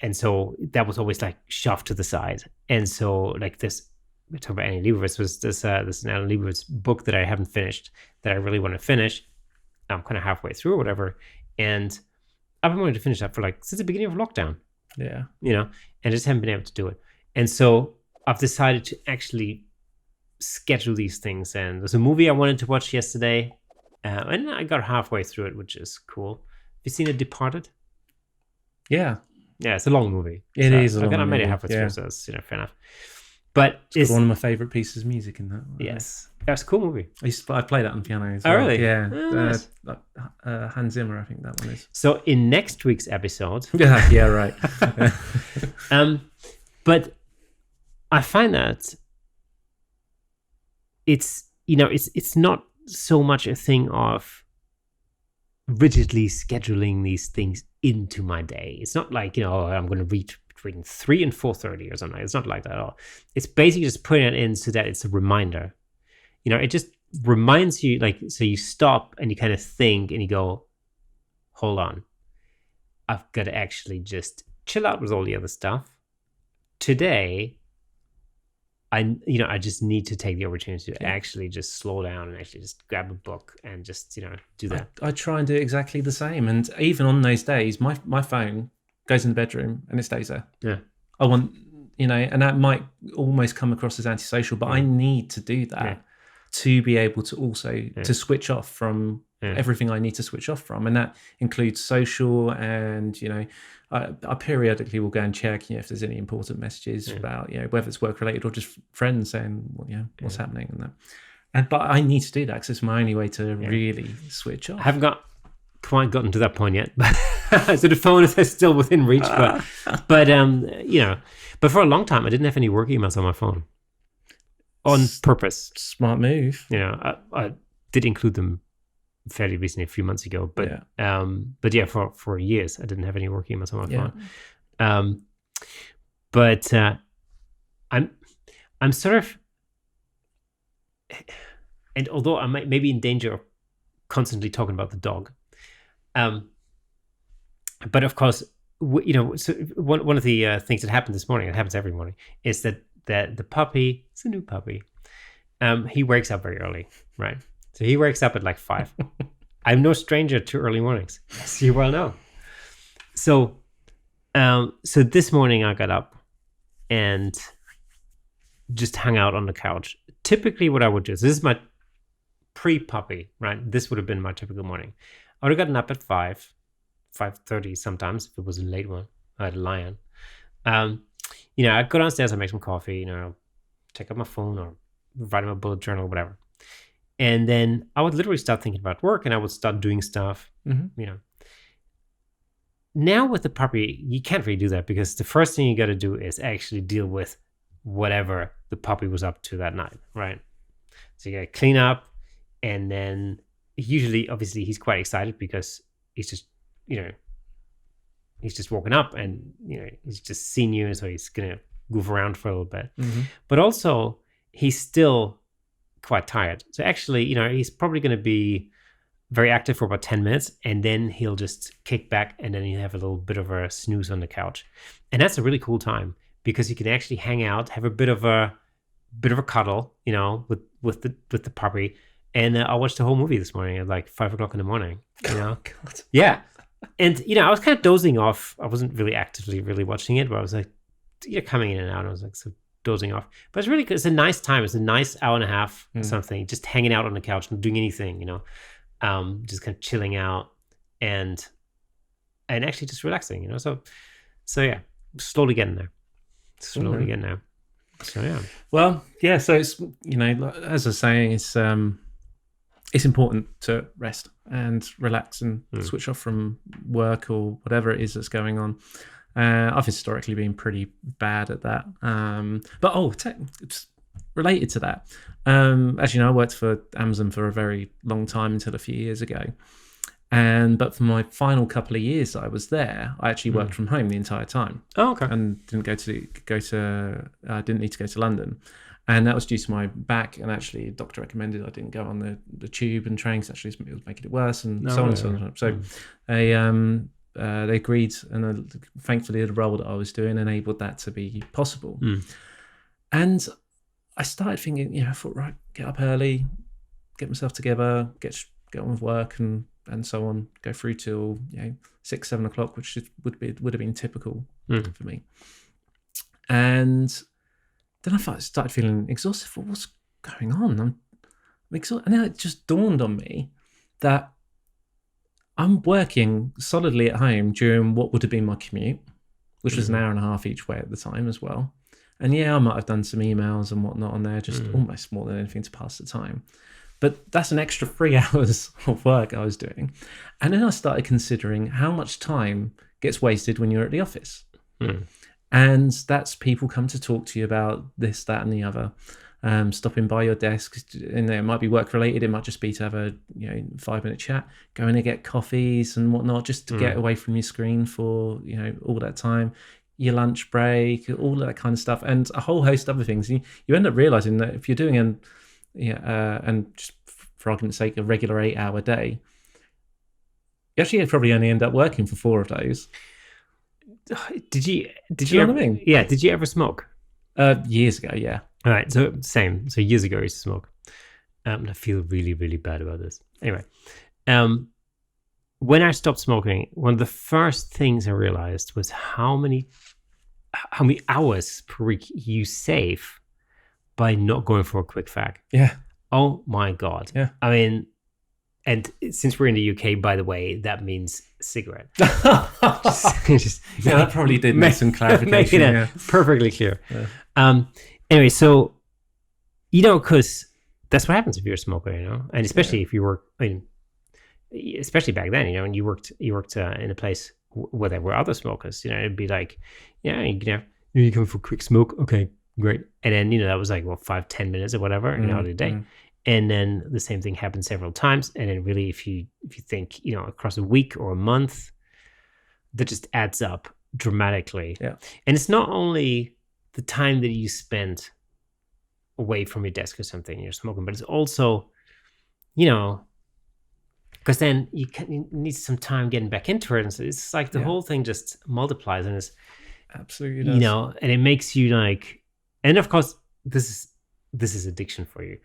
and so that was always like shoved to the side. And so like this, we're talking about Annie Leibovitz, was this Annie Leibovitz book that I haven't finished that I really want to finish. I'm kind of halfway through or whatever, and I've been wanting to finish that for like since the beginning of lockdown. Yeah, and just haven't been able to do it. And so I've decided to actually schedule these things. And there's a movie I wanted to watch yesterday, and I got halfway through it, which is cool. Have you seen it, Departed? Yeah, it's a long movie. It is a long movie. I made it halfway through, so it's fair enough. But it's one of my favorite pieces of music in that. Yes, that's a cool movie. I play that on piano as well. Oh, really? Yeah. Nice. Hans Zimmer, I think that one is. So in next week's episode, yeah, right. But I find that it's not so much a thing of rigidly scheduling these things into my day. It's not like, I'm going to read between 3 and 4:30 or something. It's not like that at all. It's basically just putting it in so that it's a reminder. It just reminds you, like, so you stop and you kind of think and you go, hold on, I've got to actually just chill out with all the other stuff. Today, I just need to take the opportunity to actually just slow down and actually just grab a book and just, do that. I try and do exactly the same. And even on those days, my phone goes in the bedroom and it stays there. Yeah. I want, and that might almost come across as antisocial, but I need to do that to be able to also to switch off from everything I need to switch off from. And that includes social, and, I periodically will go and check, if there's any important messages about, whether it's work related or just friends saying, what's happening and that. But I need to do that because it's my only way to really switch off. I haven't quite gotten to that point yet, but so the phone is still within reach. But for a long time I didn't have any work emails on my phone on purpose. Smart move. I did include them fairly recently, a few months ago, but for years I didn't have any work emails on my phone. But I'm sort of, and although I might maybe in danger of constantly talking about the dog, but of course, so one of the things that happened this morning, it happens every morning, is that the puppy, it's a new puppy, he wakes up very early, right? So he wakes up at like 5. I'm no stranger to early mornings, as you well know. So this morning I got up and just hung out on the couch. Typically what I would do, so this is my pre-puppy, right? This would have been my typical morning. I would have gotten up at 5:30 sometimes if it was a late one. I had a lion. I'd go downstairs, I'd make some coffee, check out my phone or write in my bullet journal, whatever. And then I would literally start thinking about work and I would start doing stuff, Now with the puppy, you can't really do that because the first thing you got to do is actually deal with whatever the puppy was up to that night, right? So you got to clean up, and then usually, obviously, he's quite excited because he's just, he's just woken up and, he's just seen you, and so he's going to goof around for a little bit. But also, he's still quite tired. So actually, he's probably going to be very active for about 10 minutes, and then he'll just kick back, and then he'll have a little bit of a snooze on the couch. And that's a really cool time because you can actually hang out, have a bit of a cuddle, with the puppy. And I watched the whole movie this morning at like 5 o'clock in the morning. Oh, God. Yeah. And, I was kind of dozing off. I wasn't really actively really watching it, but I was like, coming in and out. I was like, so dozing off. But it's really good. It's a nice time. It's a nice hour and a half or something, just hanging out on the couch, not doing anything, just kind of chilling out and actually just relaxing, So yeah, slowly getting there. Getting there. So yeah. Well, yeah. So it's as I was saying, it's important to rest and relax and switch off from work or whatever it is that's going on. I've historically been pretty bad at that. It's related to that. As you know, I worked for Amazon for a very long time until a few years ago. But for my final couple of years that I was there, I actually worked from home the entire time. Oh, okay. And didn't didn't need to go to London. And that was due to my back. And actually, the doctor recommended I didn't go on the tube and trains. Actually, it was making it worse, and so on and so on. So they agreed, and thankfully, the role that I was doing enabled that to be possible. And I started thinking, I thought, right, get up early, get myself together, get on with work, and so on, go through till 6, 7 o'clock, which would have been typical for me. And then I started feeling exhausted. For what's going on? I'm exhausted. And then it just dawned on me that I'm working solidly at home during what would have been my commute, which was an hour and a half each way at the time as well. And I might have done some emails and whatnot on there, just almost more than anything to pass the time. But that's an extra 3 hours of work I was doing. And then I started considering how much time gets wasted when you're at the office. And that's people come to talk to you about this, that, and the other, stopping by your desk. And it might be work related. It might just be to have a 5-minute chat, going to get coffees and whatnot, just to get away from your screen for all that time. Your lunch break, all that kind of stuff, and a whole host of other things. You end up realizing that if you're doing and just for argument's sake, a regular 8-hour day, you actually probably only end up working for 4 of those. Did you know what I mean? Yeah. Did you ever smoke? Years ago, yeah. All right. So same. So years ago, I used to smoke. I feel really, really bad about this. Anyway, when I stopped smoking, one of the first things I realized was how many hours per week you save by not going for a quick fag. Yeah. Oh my God. Yeah. I mean, and since we're in the UK, by the way, that means cigarette. That probably did make some clarification. Making it perfectly clear. Yeah. Anyway, so, because that's what happens if you're a smoker, and especially if you work, especially back then, and you worked in a place where there were other smokers, it'd be like, you come for a quick smoke. Okay, great. And then, that was like, 5-10 minutes or whatever, out of the day. And then the same thing happened several times. And then really, if you think, across a week or a month, that just adds up dramatically. Yeah. And it's not only the time that you spend away from your desk or something, you're smoking, but it's also, because then you need some time getting back into it. And so it's like the whole thing just multiplies, and it's absolutely does. And it makes you like, and of course, this is addiction for you.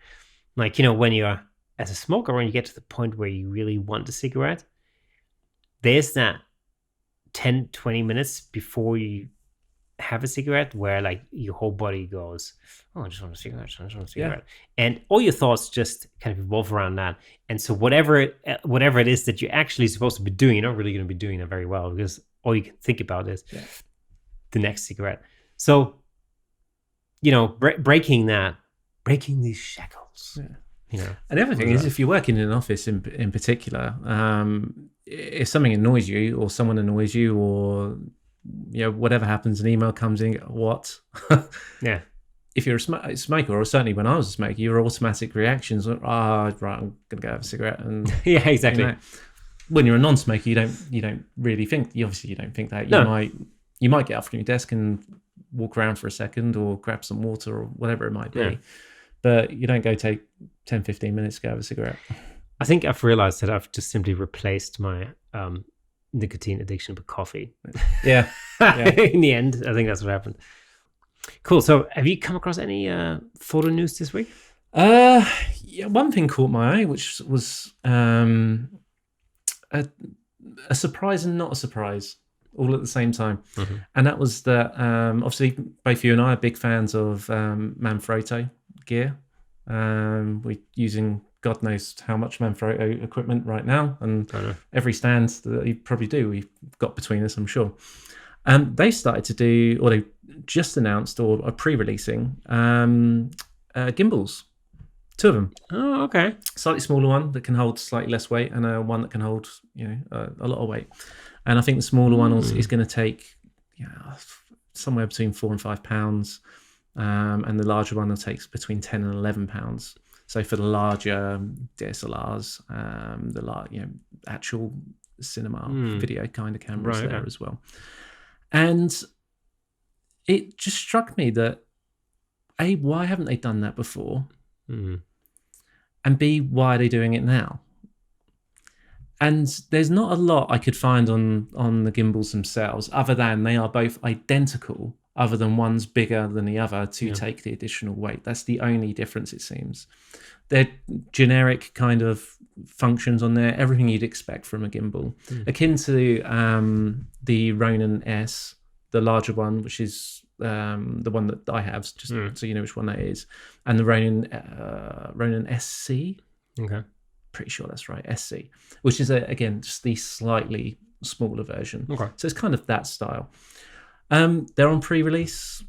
Like, when you're as a smoker, when you get to the point where you really want a cigarette, there's that 10, 20 minutes before you have a cigarette where like your whole body goes, oh, I just want a cigarette, I just want a cigarette. Yeah. And all your thoughts just kind of evolve around that. And so whatever it is that you're actually supposed to be doing, you're not really going to be doing it very well, because all you can think about is the next cigarette. So, breaking these shackles. Yeah. And the other thing is, if you're working in an office in particular, if something annoys you, or someone annoys you, or whatever happens, an email comes in, what? Yeah. If you're a smoker, or certainly when I was a smoker, your automatic reactions are, right, I'm gonna go have a cigarette. And yeah, exactly. When you're a non-smoker, you don't really think. You don't think that. You might get up from your desk and walk around for a second, or grab some water, or whatever it might be. Yeah. But you don't go take 10, 15 minutes to go have a cigarette. I think I've realized that I've just simply replaced my nicotine addiction with coffee. Yeah. In the end, I think that's what happened. Cool. So have you come across any photo news this week? One thing caught my eye, which was a surprise and not a surprise all at the same time. Mm-hmm. And that was that obviously both you and I are big fans of Manfrotto gear. We're using God knows how much Manfrotto equipment right now, and every stand that you probably do, we've got between us, I'm sure. They started to do, or they just announced, or are pre-releasing gimbals. 2 of them. Oh, okay. Slightly smaller one that can hold slightly less weight, and one that can hold a lot of weight. And I think the smaller one is going to take somewhere between 4 and 5 pounds. And the larger one that takes between 10 and 11 pounds. So for the larger DSLRs, actual cinema video kind of cameras there as well. And it just struck me that A, why haven't they done that before? And B, why are they doing it now? And there's not a lot I could find on the gimbals themselves, other than they are both identical, other than one's bigger than the other to take the additional weight. That's the only difference, it seems. They're generic kind of functions on there, everything you'd expect from a gimbal. Akin to the Ronin S, the larger one, which is the one that I have, just so you know which one that is, and the Ronin SC. Okay. Pretty sure that's right, SC, which is again just the slightly smaller version. Okay. So it's kind of that style. They're on pre-release.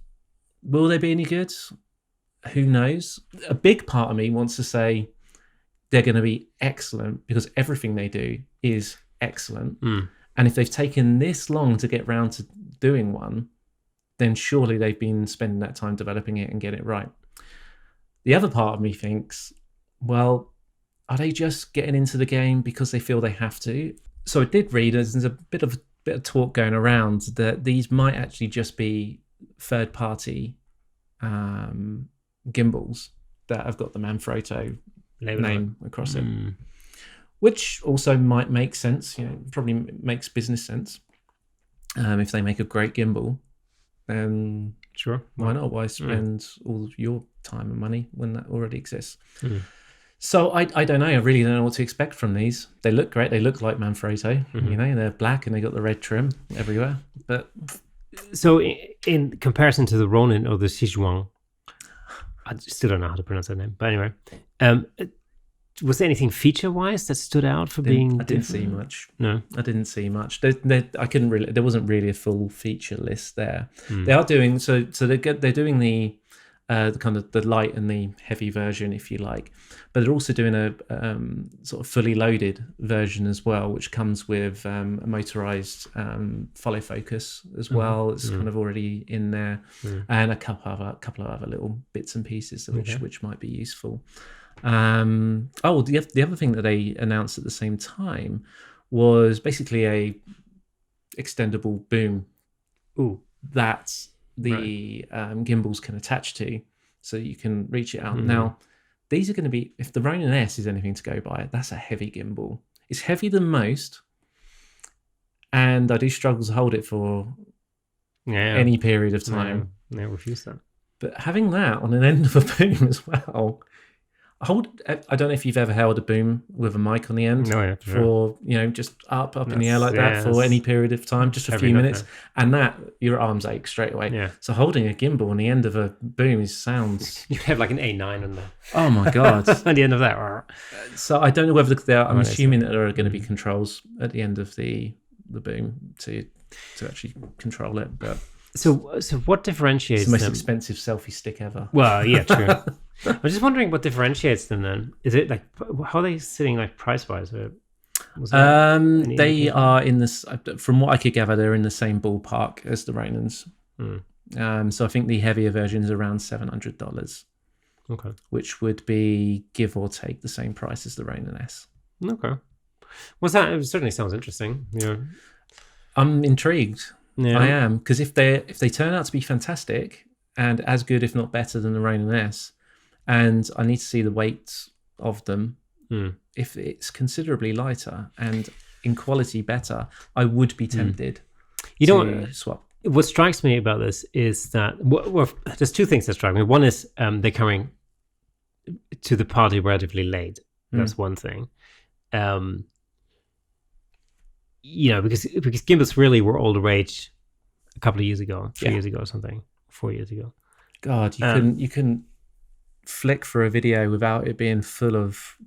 Will they be any good? Who knows? A big part of me wants to say they're going to be excellent because everything they do is excellent. And if they've taken this long to get round to doing one, then surely they've been spending that time developing it and get it right. The other part of me thinks, well, are they just getting into the game because they feel they have to? So I did read, there's a bit of talk going around that these might actually just be third-party gimbals that have got the Manfrotto name across it, which also might make sense. Probably makes business sense. If they make a great gimbal, then sure, why not? Why spend all of your time and money when that already exists? So I don't know. I really don't know what to expect from these. They look great. They look like Manfrotto. They're black and they got the red trim everywhere. But so in comparison to the Ronin or the Sichuan, I still don't know how to pronounce that name. But anyway, was there anything feature-wise that stood out for being? I didn't see much. No, I didn't see much. I couldn't really. There wasn't really a full feature list there. They are doing so. They're doing the kind of the light and the heavy version, if you like, but they're also doing a sort of fully loaded version as well, which comes with a motorized follow focus as well. It's kind of already in there, and a couple of other little bits and pieces which might be useful. The other thing that they announced at the same time was basically a extendable boom that the gimbals can attach to, so you can reach it out. Now, these are going to be, if the Ronin S is anything to go by, that's a heavy gimbal. It's heavier than most, and I do struggle to hold it for any period of time. I refuse that. But having that on an end of a boom as well, I don't know if you've ever held a boom with a mic on the end for just up in the air like that for any period of time, just a few minutes, and that your arms ache straight away. Yeah. So holding a gimbal on the end of a boom sounds. You have like an A9 on there. Oh my god! At the end of that. So I don't know whether there. I'm assuming that there are going to be controls at the end of the boom to actually control it, but. So what differentiates it's the most expensive selfie stick ever. Well, yeah, true. I'm just wondering what differentiates them then. Is it like, how are they sitting like price-wise? They are in this, from what I could gather, they're in the same ballpark as the Ronins. So I think the heavier version is around $700. Okay. Which would be, give or take, the same price as the Ronin S. Okay. Well, it certainly sounds interesting. Yeah. I'm intrigued. Yeah. I am, because if they turn out to be fantastic and as good, if not better, than the Ronin S, and I need to see the weight of them, if it's considerably lighter and in quality better, I would be tempted to swap. What strikes me about this is that there's two things that strike me. One is they're coming to the party relatively late. That's one thing. Because gimbals really were all the rage a couple of years ago, 3 years ago or something, 4 years ago. God, you couldn't flick for a video without it being full of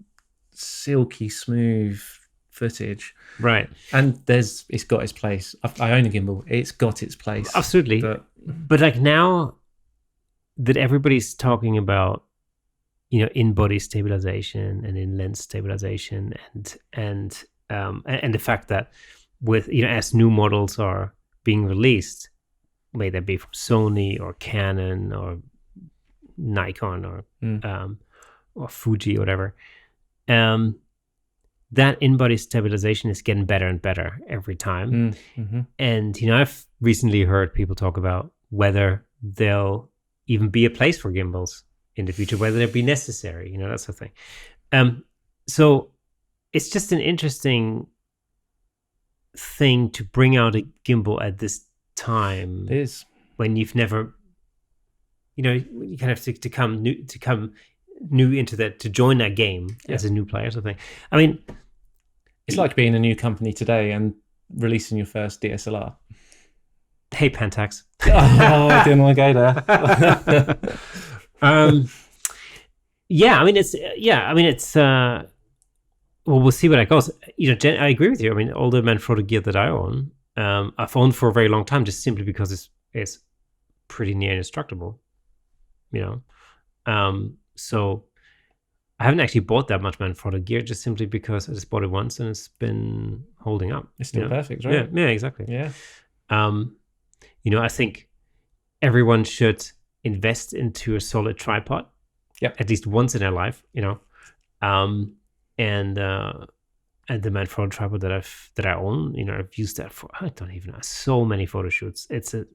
silky smooth footage. Right. And it's got its place. I own a gimbal. It's got its place. Absolutely. But like now that everybody's talking about, in-body stabilization and in-lens stabilization and the fact that with, as new models are being released, may that be from Sony or Canon or Nikon or or Fuji or whatever, that in-body stabilization is getting better and better every time. Mm-hmm. And, I've recently heard people talk about whether there'll even be a place for gimbals in the future, whether they'll be necessary, that sort of thing. So it's just an interesting thing to bring out a gimbal at this time. It is. When you've never, you kind of to come new into that, to join that game as a new player or something. I mean, it's like being a new company today and releasing your first DSLR. Hey, Pentax. I didn't want to go there. It's well, we'll see what it goes. I agree with you. I mean, all the Manfrotto gear that I own, I've owned for a very long time, just simply because it's pretty near indestructible. So I haven't actually bought that much Manfrotto gear, just simply because I just bought it once and it's been holding up. It's still perfect, right? Yeah, exactly. Yeah. I think everyone should invest into a solid tripod, at least once in their life. And the Manfrotto tripod that I own, I've used that for, I don't even know, so many photo shoots. It's a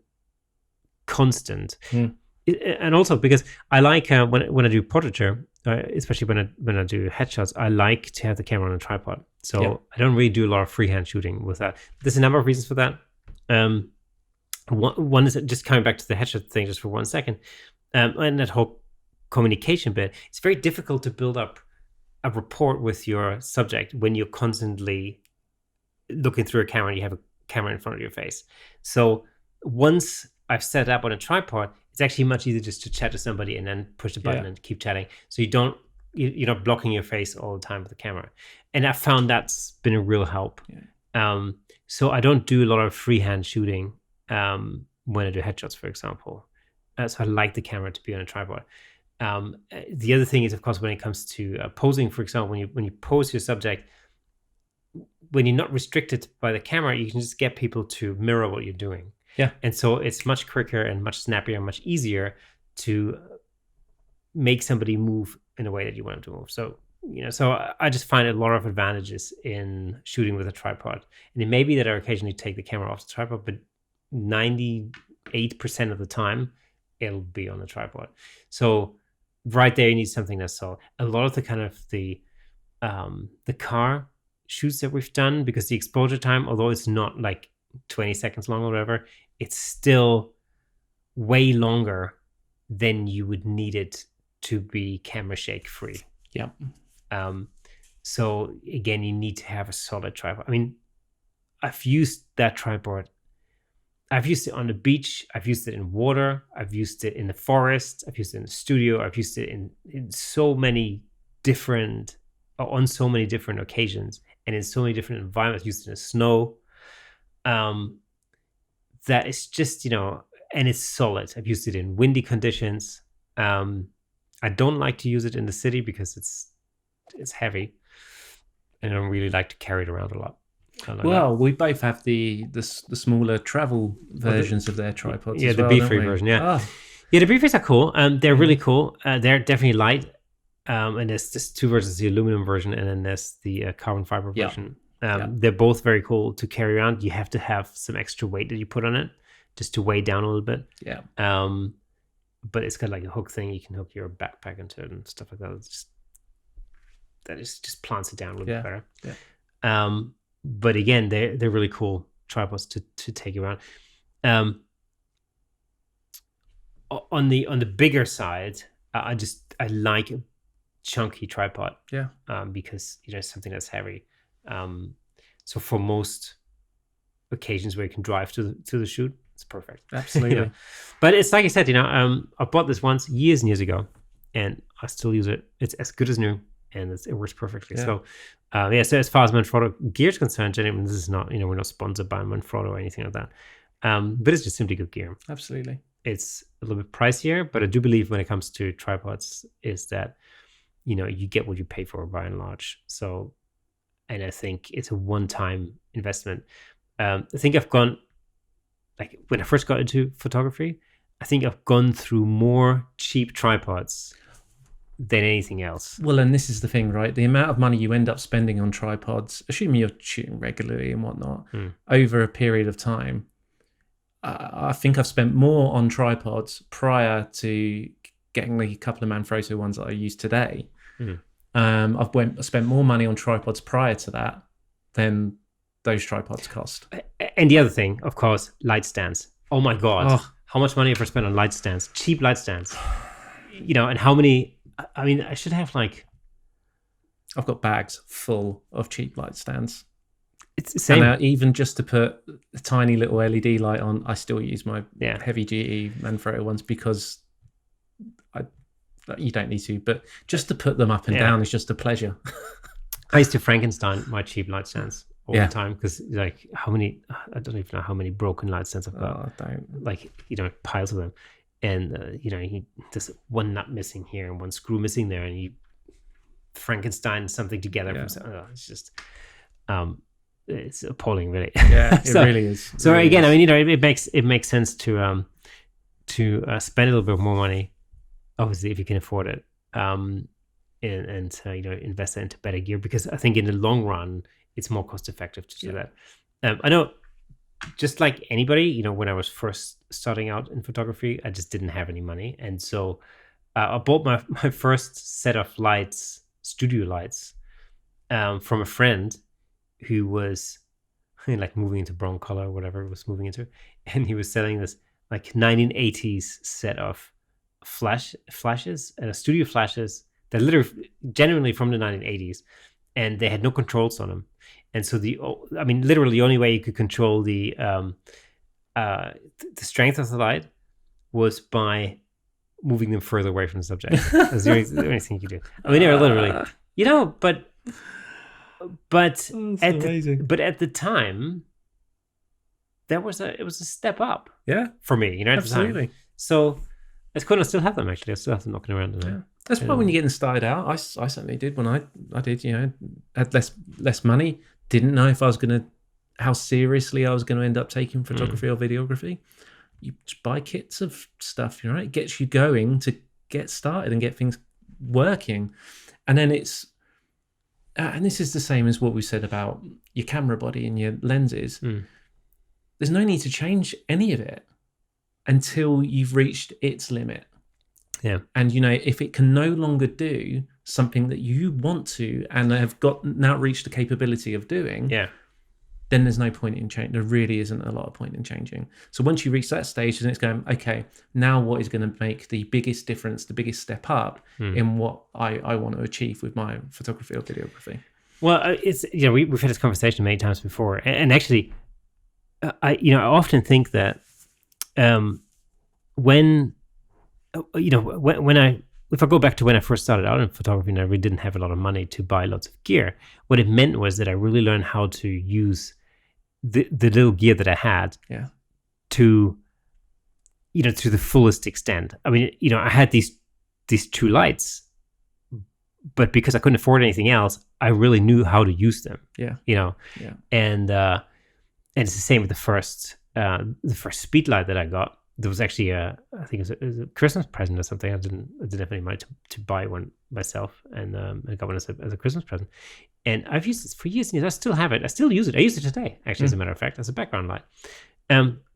constant. And also because I like when I do portraiture, especially when I do headshots, I like to have the camera on a tripod. So I don't really do a lot of freehand shooting with that. There's a number of reasons for that. One is just coming back to the headshot thing just for 1 second, and that whole communication bit. It's very difficult to build up a rapport with your subject when you're constantly looking through a camera and you have a camera in front of your face. So once I've set it up on a tripod, it's actually much easier just to chat to somebody and then push the button and keep chatting. So you're not blocking your face all the time with the camera. And I found that's been a real help. Yeah. So I don't do a lot of freehand shooting when I do headshots, for example. So I like the camera to be on a tripod. The other thing is, of course, when it comes to posing, for example, when you pose your subject, when you're not restricted by the camera, you can just get people to mirror what you're doing. Yeah. And so it's much quicker and much snappier and much easier to make somebody move in a way that you want them to move. So, so I just find a lot of advantages in shooting with a tripod. And it may be that I occasionally take the camera off the tripod, but 98% of the time, it'll be on the tripod. So right there, you need something that's solid. A lot of the kind of the car shoots that we've done, because the exposure time, although it's not like 20 seconds long or whatever, it's still way longer than you would need it to be camera shake free. Yeah. So again, you need to have a solid tripod. I mean, I've used that tripod. I've used it on the beach. I've used it in water. I've used it in the forest. I've used it in the studio. I've used it in so many different, on so many different occasions and in so many different environments. I've used it in the snow. That is just, and it's solid. I've used it in windy conditions. I don't like to use it in the city because it's heavy, and I don't really like to carry it around a lot. We both have the smaller travel versions of their tripods. Yeah, as the well, B3 version. Yeah, yeah, the B3s are cool. They're really cool. They're definitely light. And there's just two versions: the aluminum version, and then there's the carbon fiber version. They're both very cool to carry around. You have to have some extra weight that you put on it just to weigh down a little bit. Yeah. But it's got like a hook thing. You can hook your backpack into it and stuff like that. That just plants it down a little bit better. Yeah. But again, they're really cool tripods to take around. On the bigger side, I like a chunky tripod. Yeah. Because it's something that's heavy. So for most occasions where you can drive to the shoot, it's perfect. Absolutely. But it's like I said, I bought this once years and years ago, and I still use it. It's as good as new, and it works perfectly. Yeah. So, so as far as Manfrotto gear is concerned, this is not, we're not sponsored by Manfrotto or anything like that. But it's just simply good gear. Absolutely. It's a little bit pricier, but I do believe when it comes to tripods is that, you get what you pay for by and large. So, and I think it's a one-time investment. I think I've gone, like when I first got into photography, I think I've gone through more cheap tripods than anything else. Well, and this is the thing, right? The amount of money you end up spending on tripods, assuming you're shooting regularly and whatnot, over a period of time, I think I've spent more on tripods prior to getting the couple of Manfrotto ones that I use today. I've spent more money on tripods prior to that than those tripods cost. And the other thing, of course, light stands. Oh my God. How much money have I spent on light stands? Cheap light stands. And how many... I mean, I should have I've got bags full of cheap light stands. It's the same. And even just to put a tiny little LED light on, I still use my heavy duty Manfrotto ones because you don't need to, but just to put them up and down is just a pleasure. I used to Frankenstein my cheap light stands all the time because how many, I don't even know how many broken light stands I've got. Piles of them. And, there's one nut missing here and one screw missing there, and you Frankenstein something together. It's just, it's appalling, really. Yeah, it really is. So again, I mean, it makes sense to spend a little bit more money, obviously, if you can afford it, and invest it into better gear, because I think in the long run, it's more cost effective to do that. I know, just like anybody, when I was first starting out in photography, I just didn't have any money, and so I bought my first set of lights, studio lights, from a friend who was moving into Broncolor or whatever it was moving into, and he was selling this 1980s set of flashes, studio flashes that literally genuinely from the 1980s, and they had no controls on them. And so literally the only way you could control the strength of the light was by moving them further away from the subject. That's the only thing you could do. I mean, they were literally, but at the time, it was a step up. Yeah, for me, at absolutely. The time. So it's cool. I still have them actually. I still have them knocking around. That's why when you're getting started out, I certainly did. When I did, had less money, didn't know if I was how seriously I was going to end up taking photography or videography. You just buy kits of stuff, right? It gets you going to get started and get things working. And then it's, and this is the same as what we said about your camera body and your lenses. There's no need to change any of it until you've reached its limit. Yeah. And, if it can no longer do something that you want to and have now reached the capability of doing, then there's no point in change. There really isn't a lot of point in changing. So once you reach that stage, then it's going, okay, now what is going to make the biggest difference, the biggest step up in what I want to achieve with my photography or videography? Well, it's, we've had this conversation many times before. And actually, I often think that if I go back to when I first started out in photography and I really didn't have a lot of money to buy lots of gear, what it meant was that I really learned how to use the little gear that I had to the fullest extent. I mean, I had these two lights, but because I couldn't afford anything else, I really knew how to use them. And it's the same with the first speed light that I got. There was actually I think it was a Christmas present or something. I didn't have any money to buy one myself, and I got one as a Christmas present. And I've used this for years and years. I still have it. I still use it. I use it today, actually, as a matter of fact, as a background light.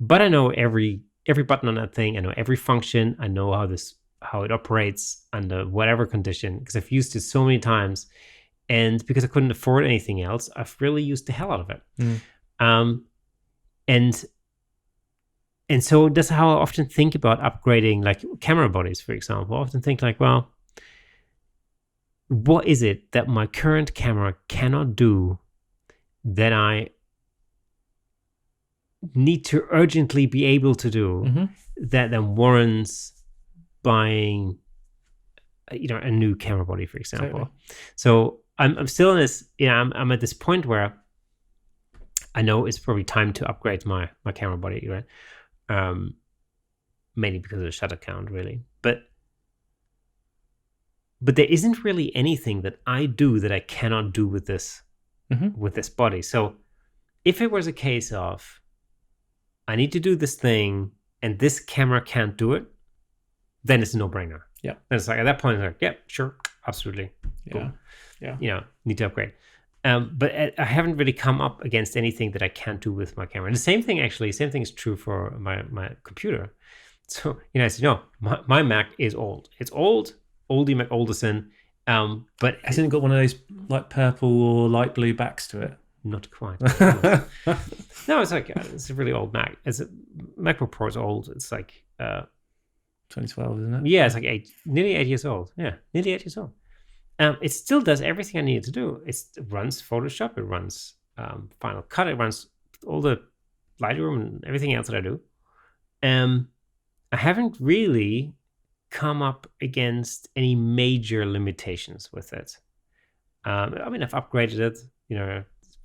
But I know every button on that thing. I know every function. I know how it operates under whatever condition, because I've used it so many times, and because I couldn't afford anything else, I've really used the hell out of it. And so that's how I often think about upgrading, camera bodies, for example. I often think well, what is it that my current camera cannot do that I need to urgently be able to do that then warrants buying, a new camera body, for example. Totally. So I'm still in this, I'm at this point where I know it's probably time to upgrade my camera body, right? Mainly because of the shutter count, really. But there isn't really anything that I do that I cannot do with this body. So if it was a case of I need to do this thing and this camera can't do it, then it's a no-brainer. Yeah. And it's like at that point, it's like, yeah, sure, absolutely. Yeah. Cool. Yeah. Need to upgrade. But I haven't really come up against anything that I can't do with my camera. And the same thing is true for my computer. So, as you know, my Mac is old. It's old, oldie McOlderson. But hasn't it got one of those like purple or light blue backs to it? Not quite. No, it's like it's a really old Mac. MacBook Pro is old. It's like 2012, isn't it? Yeah, it's like nearly 8 years old. Yeah, nearly 8 years old. It still does everything I needed to do. It runs Photoshop. It runs Final Cut. It runs all the Lightroom and everything else that I do. I haven't really come up against any major limitations with it. I've upgraded it.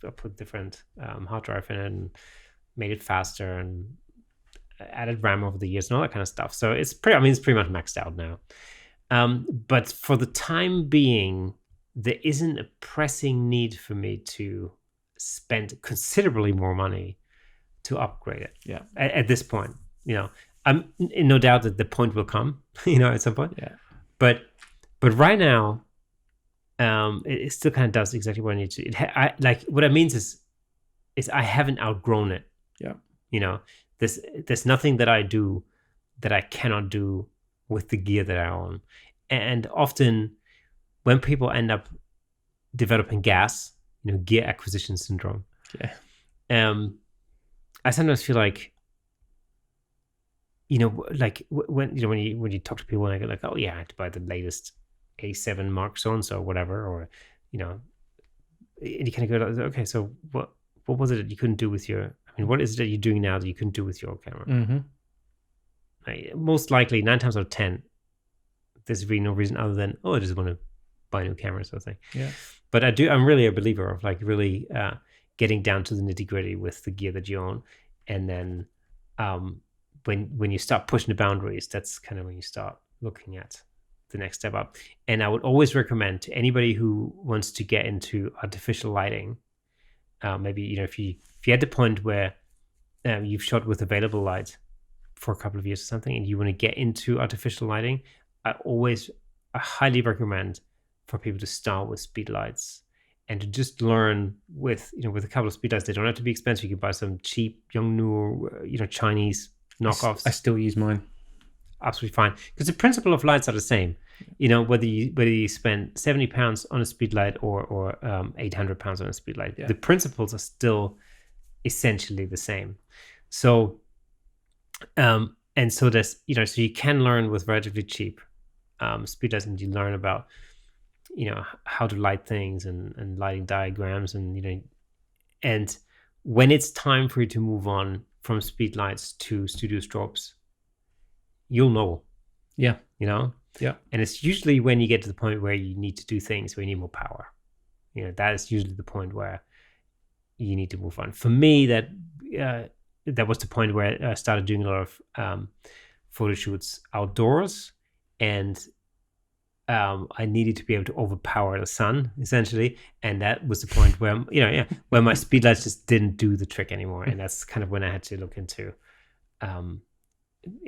I put different hard drive in it and made it faster and added RAM over the years and all that kind of stuff. So it's pretty much maxed out now. But for the time being, there isn't a pressing need for me to spend considerably more money to upgrade it. Yeah. At this point, I'm in no doubt that the point will come, at some point. Yeah. But right now, it still kind of does exactly what I need to. What it means is I haven't outgrown it. Yeah. There's nothing that I do that I cannot do with the gear that I own. And often when people end up developing GAS, gear acquisition syndrome. Yeah. I sometimes feel like, when you talk to people and I go like, oh yeah, I had to buy the latest A7 Mark so-and-so, whatever, or, and you kind of go, okay, so what was it that you couldn't do with what is it that you're doing now that you couldn't do with your camera? Mm-hmm. Most likely 9 times out of 10, there's really no reason other than, I just want to buy a new camera sort of thing. Yeah. But I'm really a believer of really getting down to the nitty gritty with the gear that you own. And then when you start pushing the boundaries, that's kind of when you start looking at the next step up. And I would always recommend to anybody who wants to get into artificial lighting, maybe, if you're at the point where you've shot with available light for a couple of years or something and you want to get into artificial lighting, I highly recommend for people to start with speed lights and to just learn with a couple of speed lights. They don't have to be expensive. You can buy some cheap Yongnuo, Chinese knockoffs. I still use mine. Absolutely fine, because the principle of lights are the same. Whether you spend £70 on a speed light or £800 on a speed light, the principles are still essentially the same. So, and so there's so you can learn with relatively cheap speed lights, and you learn about how to light things and lighting diagrams, and and when it's time for you to move on from speed lights to studio strobes, you'll know. Yeah. Yeah. And it's usually when you get to the point where you need to do things where you need more power. That is usually the point where you need to move on. For me, that was the point where I started doing a lot of photo shoots outdoors, and I needed to be able to overpower the sun, essentially. And that was the point where, where my speed lights just didn't do the trick anymore. And that's kind of when I had to look into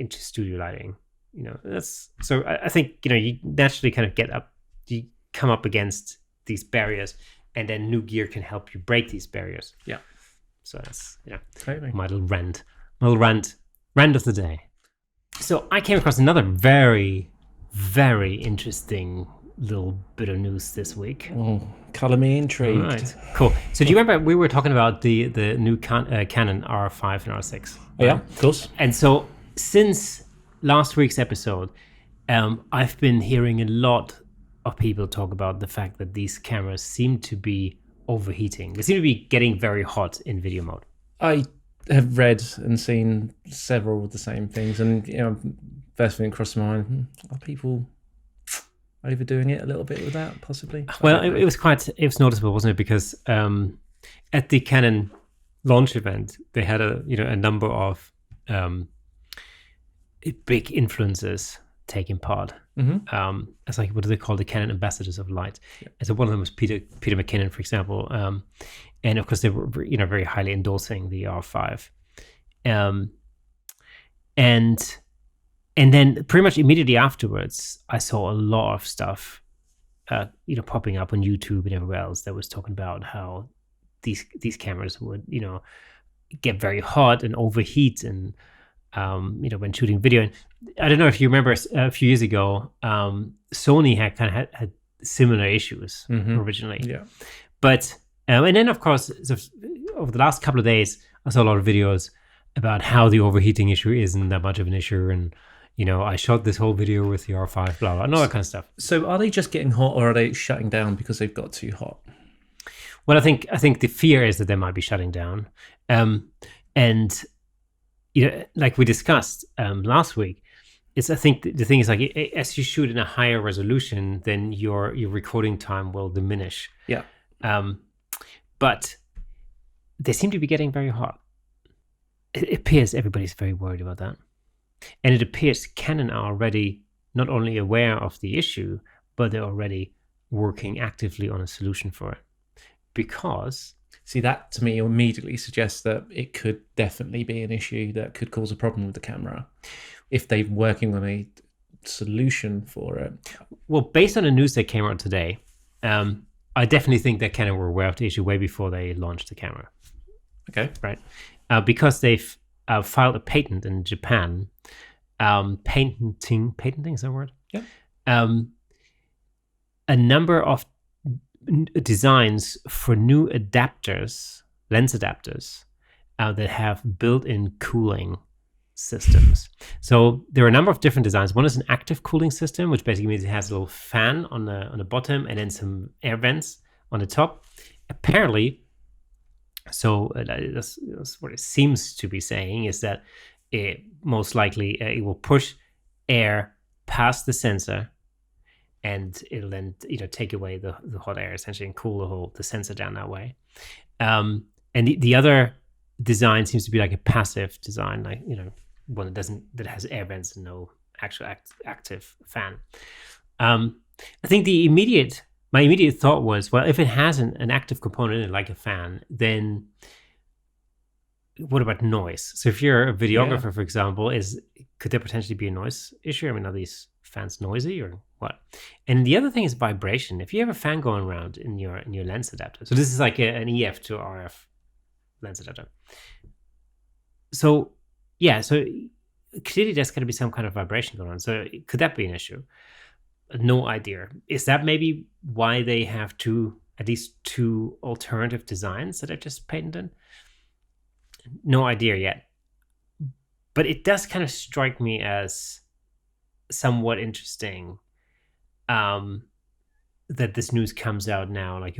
studio lighting. So I think, you naturally kind of you come up against these barriers, and then new gear can help you break these barriers. Yeah. So that's, totally. My little rant of the day. So I came across another very, very interesting little bit of news this week. Oh, color me intrigued. All right, cool. So do you remember we were talking about the new Canon R5 and R6? Right? Oh, yeah, of course. And so since last week's episode, I've been hearing a lot of people talk about the fact that these cameras seem to be overheating. They seem to be getting very hot in video mode. I have read and seen several of the same things, and first thing across my mind, are people overdoing it a little bit with that, possibly? Well, it was noticeable, wasn't it? Because at the Canon launch event, they had a number of big influencers taking part. Mm-hmm. It's like, what do they call the Canon ambassadors of light? Yeah. And so one of them was Peter McKinnon, for example, and of course they were very highly endorsing the R5, and And then pretty much immediately afterwards, I saw a lot of stuff, popping up on YouTube and everywhere else that was talking about how these cameras would, get very hot and overheat, and when shooting video. And I don't know if you remember a few years ago, Sony had similar issues originally. Yeah. But and then of course, over the last couple of days, I saw a lot of videos about how the overheating issue isn't that much of an issue, and I shot this whole video with the R5, blah blah, and all that kind of stuff. So are they just getting hot, or are they shutting down because they've got too hot? Well, I think the fear is that they might be shutting down, and like we discussed last week, I think the thing is, like, as you shoot in a higher resolution, then your recording time will diminish. Yeah. But they seem to be getting very hot. It appears everybody's very worried about that. And it appears Canon are already not only aware of the issue, but they're already working actively on a solution for it. Because... See, that to me immediately suggests that it could definitely be an issue that could cause a problem with the camera if they're working on a solution for it. Well, based on the news that came out today, I definitely think that Canon were aware of the issue way before they launched the camera. Okay. Right. Because they've filed a patent in Japan. Patenting is that a word? Yeah. A number of designs for new adapters, lens adapters, that have built-in cooling systems. So there are a number of different designs. One is an active cooling system, which basically means it has a little fan on the bottom and then some air vents on the top. Apparently, so that's what it seems to be saying, is that it most likely it will push air past the sensor, and it'll then take away the hot air essentially and cool the sensor down that way. And the other design seems to be like a passive design, like one that has air vents and no actual active fan. I think my immediate thought was, well, if it has an active component in it, like a fan, then what about noise? So if you're a videographer, for example, could there potentially be a noise issue? I mean, are these fans noisy or what? And the other thing is vibration. If you have a fan going around in your lens adapter, so this is like an EF to RF lens adapter. So yeah, so clearly there's going to be some kind of vibration going on. So could that be an issue? No idea. Is that maybe why they have at least two alternative designs that are just patented? No idea yet. But it does kind of strike me as somewhat interesting that this news comes out now, like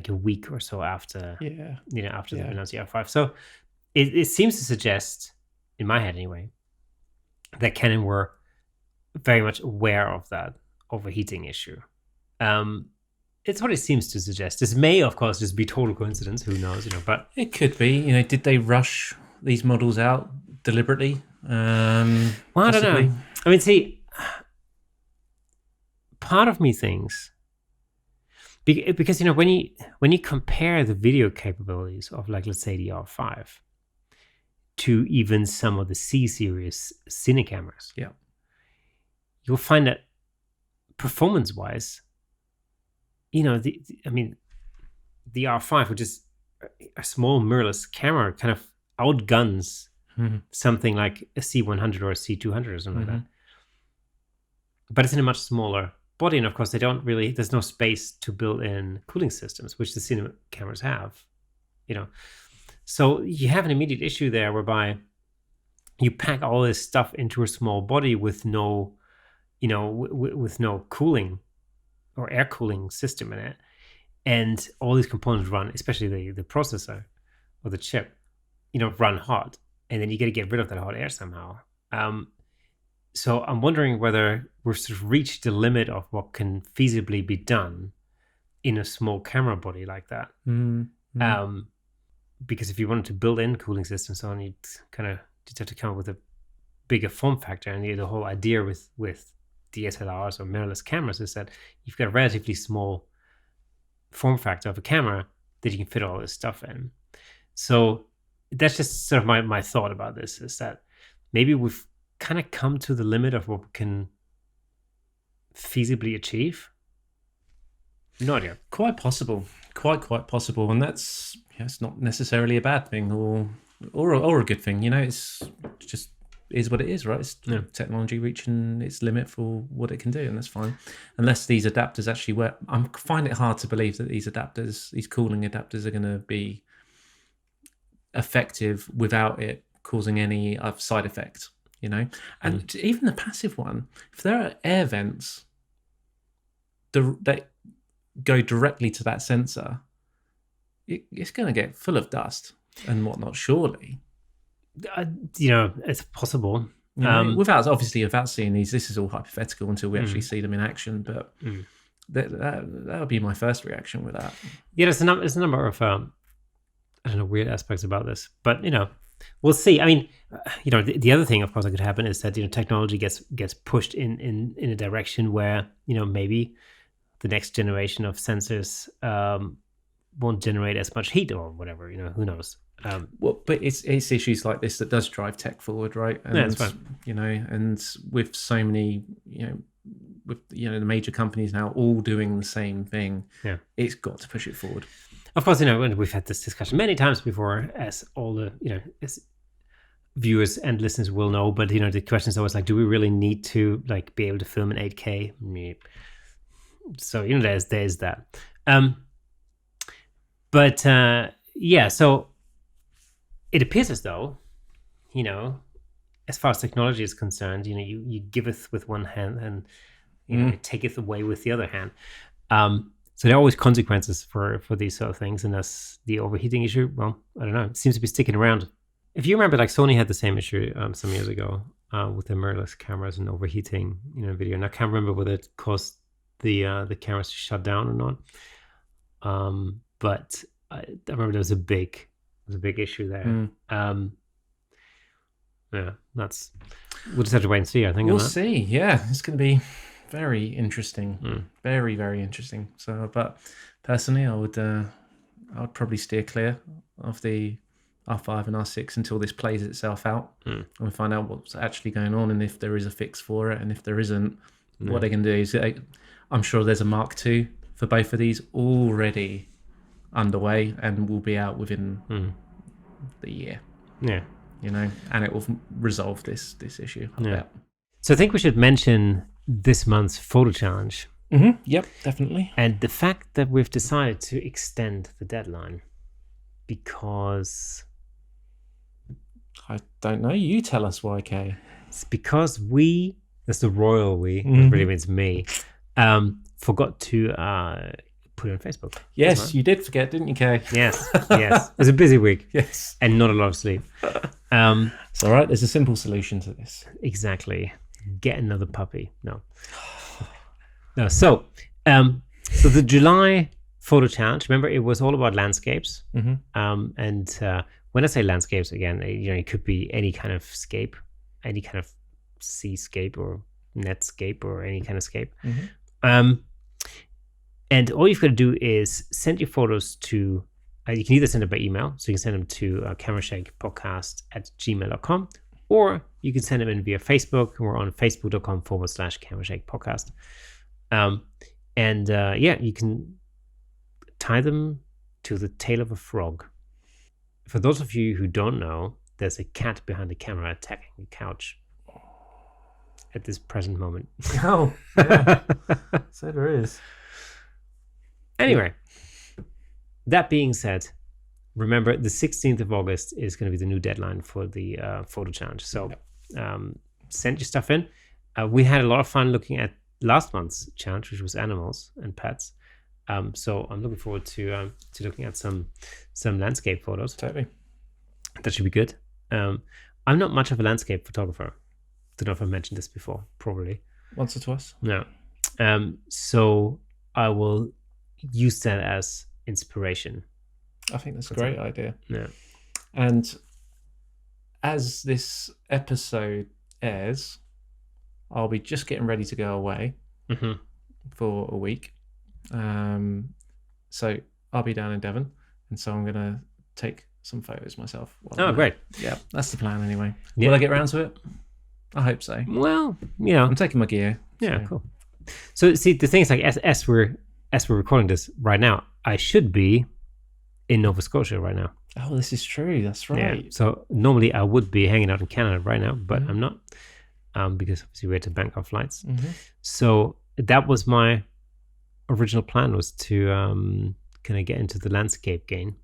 a week or so after, after they announced the R5. So it seems to suggest, in my head anyway, that Canon were very much aware of that overheating issue. It's what it seems to suggest. This may, of course, just be total coincidence. Who knows? But it could be. Did they rush these models out deliberately? Well, I don't know. I mean, see, part of me thinks because when you compare the video capabilities of, like, let's say the R5 to even some of the C series cine cameras, you'll find that performance-wise, the R5, which is a small mirrorless camera, kind of outguns something like a C100 or a C200 or something like that. But it's in a much smaller body, and of course there's no space to build in cooling systems, which the cinema cameras have. So you have an immediate issue there whereby you pack all this stuff into a small body with no, with no cooling or air cooling system in it, and all these components run, especially the processor or the chip, run hot, and then you got to get rid of that hot air somehow. So I'm wondering whether we've sort of reached the limit of what can feasibly be done in a small camera body like that. Because if you wanted to build in cooling systems, so you'd just have to come up with a bigger form factor. And the whole idea with DSLRs or mirrorless cameras is that you've got a relatively small form factor of a camera that you can fit all this stuff in. So that's just sort of my thought about this, is that maybe we've kind of come to the limit of what we can feasibly achieve? No idea. Quite possible. Quite possible. And that's, it's not necessarily a bad thing or a good thing. It's just is what it is, right? It's technology reaching its limit for what it can do, and that's fine. Unless these adapters actually work. I find it hard to believe that these cooling adapters are going to be effective without it causing any side effect, And even the passive one, if there are air vents that go directly to that sensor, it's going to get full of dust and whatnot, surely. It's possible. Without seeing these, this is all hypothetical until we actually see them in action. But that would be my first reaction with that. Yeah, there's a number of weird aspects about this, but we'll see. I mean, the other thing, of course, that could happen is that technology gets pushed in a direction where maybe the next generation of sensors won't generate as much heat or whatever. Who knows? But it's issues like this that does drive tech forward, right? And, that's fine. And with so many, with the major companies now all doing the same thing, it's got to push it forward. Of course, and we've had this discussion many times before, as all the as viewers and listeners will know. But the question is always like, do we really need to be able to film in 8K? So there's that. So it appears as though, as far as technology is concerned, you giveth with one hand and you taketh away with the other hand. So there are always consequences for these sort of things, and that's the overheating issue. Well, I don't know. It seems to be sticking around. If you remember, Sony had the same issue some years ago with their mirrorless cameras and overheating, video. And I can't remember whether it caused the cameras to shut down or not. But I remember there was a big issue there. We'll just have to wait and see. I think we'll see. Yeah, it's going to be very interesting, very, very interesting. So, but personally, I would probably steer clear of the R5 and R6 until this plays itself out and we find out what's actually going on, and if there is a fix for it, and if there isn't, what they can do is, I'm sure there's a Mark II for both of these already underway and will be out within the year. Yeah, and it will resolve this issue. I bet. So I think we should mention this month's photo challenge. Yep, definitely. And the fact that we've decided to extend the deadline because... I don't know. You tell us why, Kay. It's because that's the royal we, that really means me, forgot to put it on Facebook. Yes, right? You did forget, didn't you, Kay? Yes. It was a busy week. Yes. And not a lot of sleep. It's all right. There's a simple solution to this. Exactly. Get another puppy. No. So the July photo challenge, remember, it was all about landscapes. And when I say landscapes, again, it could be any kind of scape, any kind of seascape or netscape or any kind of scape. And all you've got to do is send your photos to, you can either send them by email, so you can send them to camerashakepodcast@gmail.com, or you can send them in via Facebook. We're on facebook.com/camerashakepodcast. You can tie them to the tail of a frog. For those of you who don't know, there's a cat behind the camera attacking the couch at this present moment. Oh, yeah. So there is. Anyway, that being said, remember the 16th of August is going to be the new deadline for the photo challenge. So send your stuff in. We had a lot of fun looking at last month's challenge, which was animals and pets. So I'm looking forward to looking at some landscape photos. Totally. That should be good. I'm not much of a landscape photographer. Don't know if I've mentioned this before. Probably. Once or twice. No. So I will use that as inspiration. I think that's a great idea. Yeah. And as this episode airs, I'll be just getting ready to go away for a week. So I'll be down in Devon, and so I'm going to take some photos myself. Oh, great. Yeah, that's the plan anyway. Yeah. Will I get around to it? I hope so. Well, you know, I'm taking my gear. Yeah, cool. So see, the thing is, like, as we're recording this right now, I should be in Nova Scotia right now. Oh, this is true. That's right. Yeah. So normally I would be hanging out in Canada right now, but I'm not, because obviously we had to bank our flights. So that was my original plan, was to kind of get into the landscape game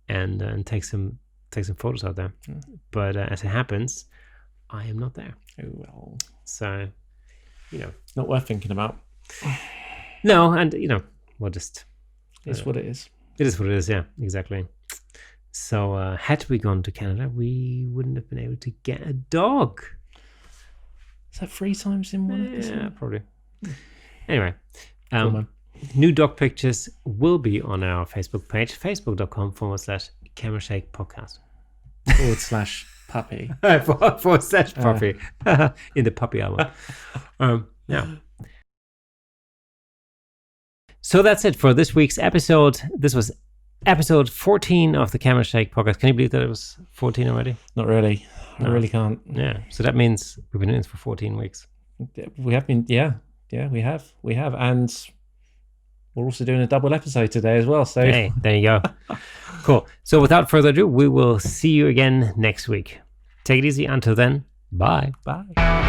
and take some photos out there. But as it happens, I am not there. Oh well. So, you know, not worth thinking about. No, and you know, we'll just. It's what it is. It is what it is. Yeah, exactly. So had we gone to Canada, we wouldn't have been able to get a dog. Is that 3 times in one episode? Yeah, probably. Anyway, new dog pictures will be on our Facebook page, facebook.com/CameraShake podcast. /puppy. /puppy. In the puppy album. Yeah. So that's it for this week's episode. This was episode 14 of the Camera Shake podcast. Can you believe that it was 14 already? Not really. I really can't. Yeah. So that means we've been doing this for 14 weeks. We have been, yeah, we have. And we're also doing a double episode today as well. So hey, there you go. Cool. So without further ado, we will see you again next week. Take it easy. Until then, bye. Bye.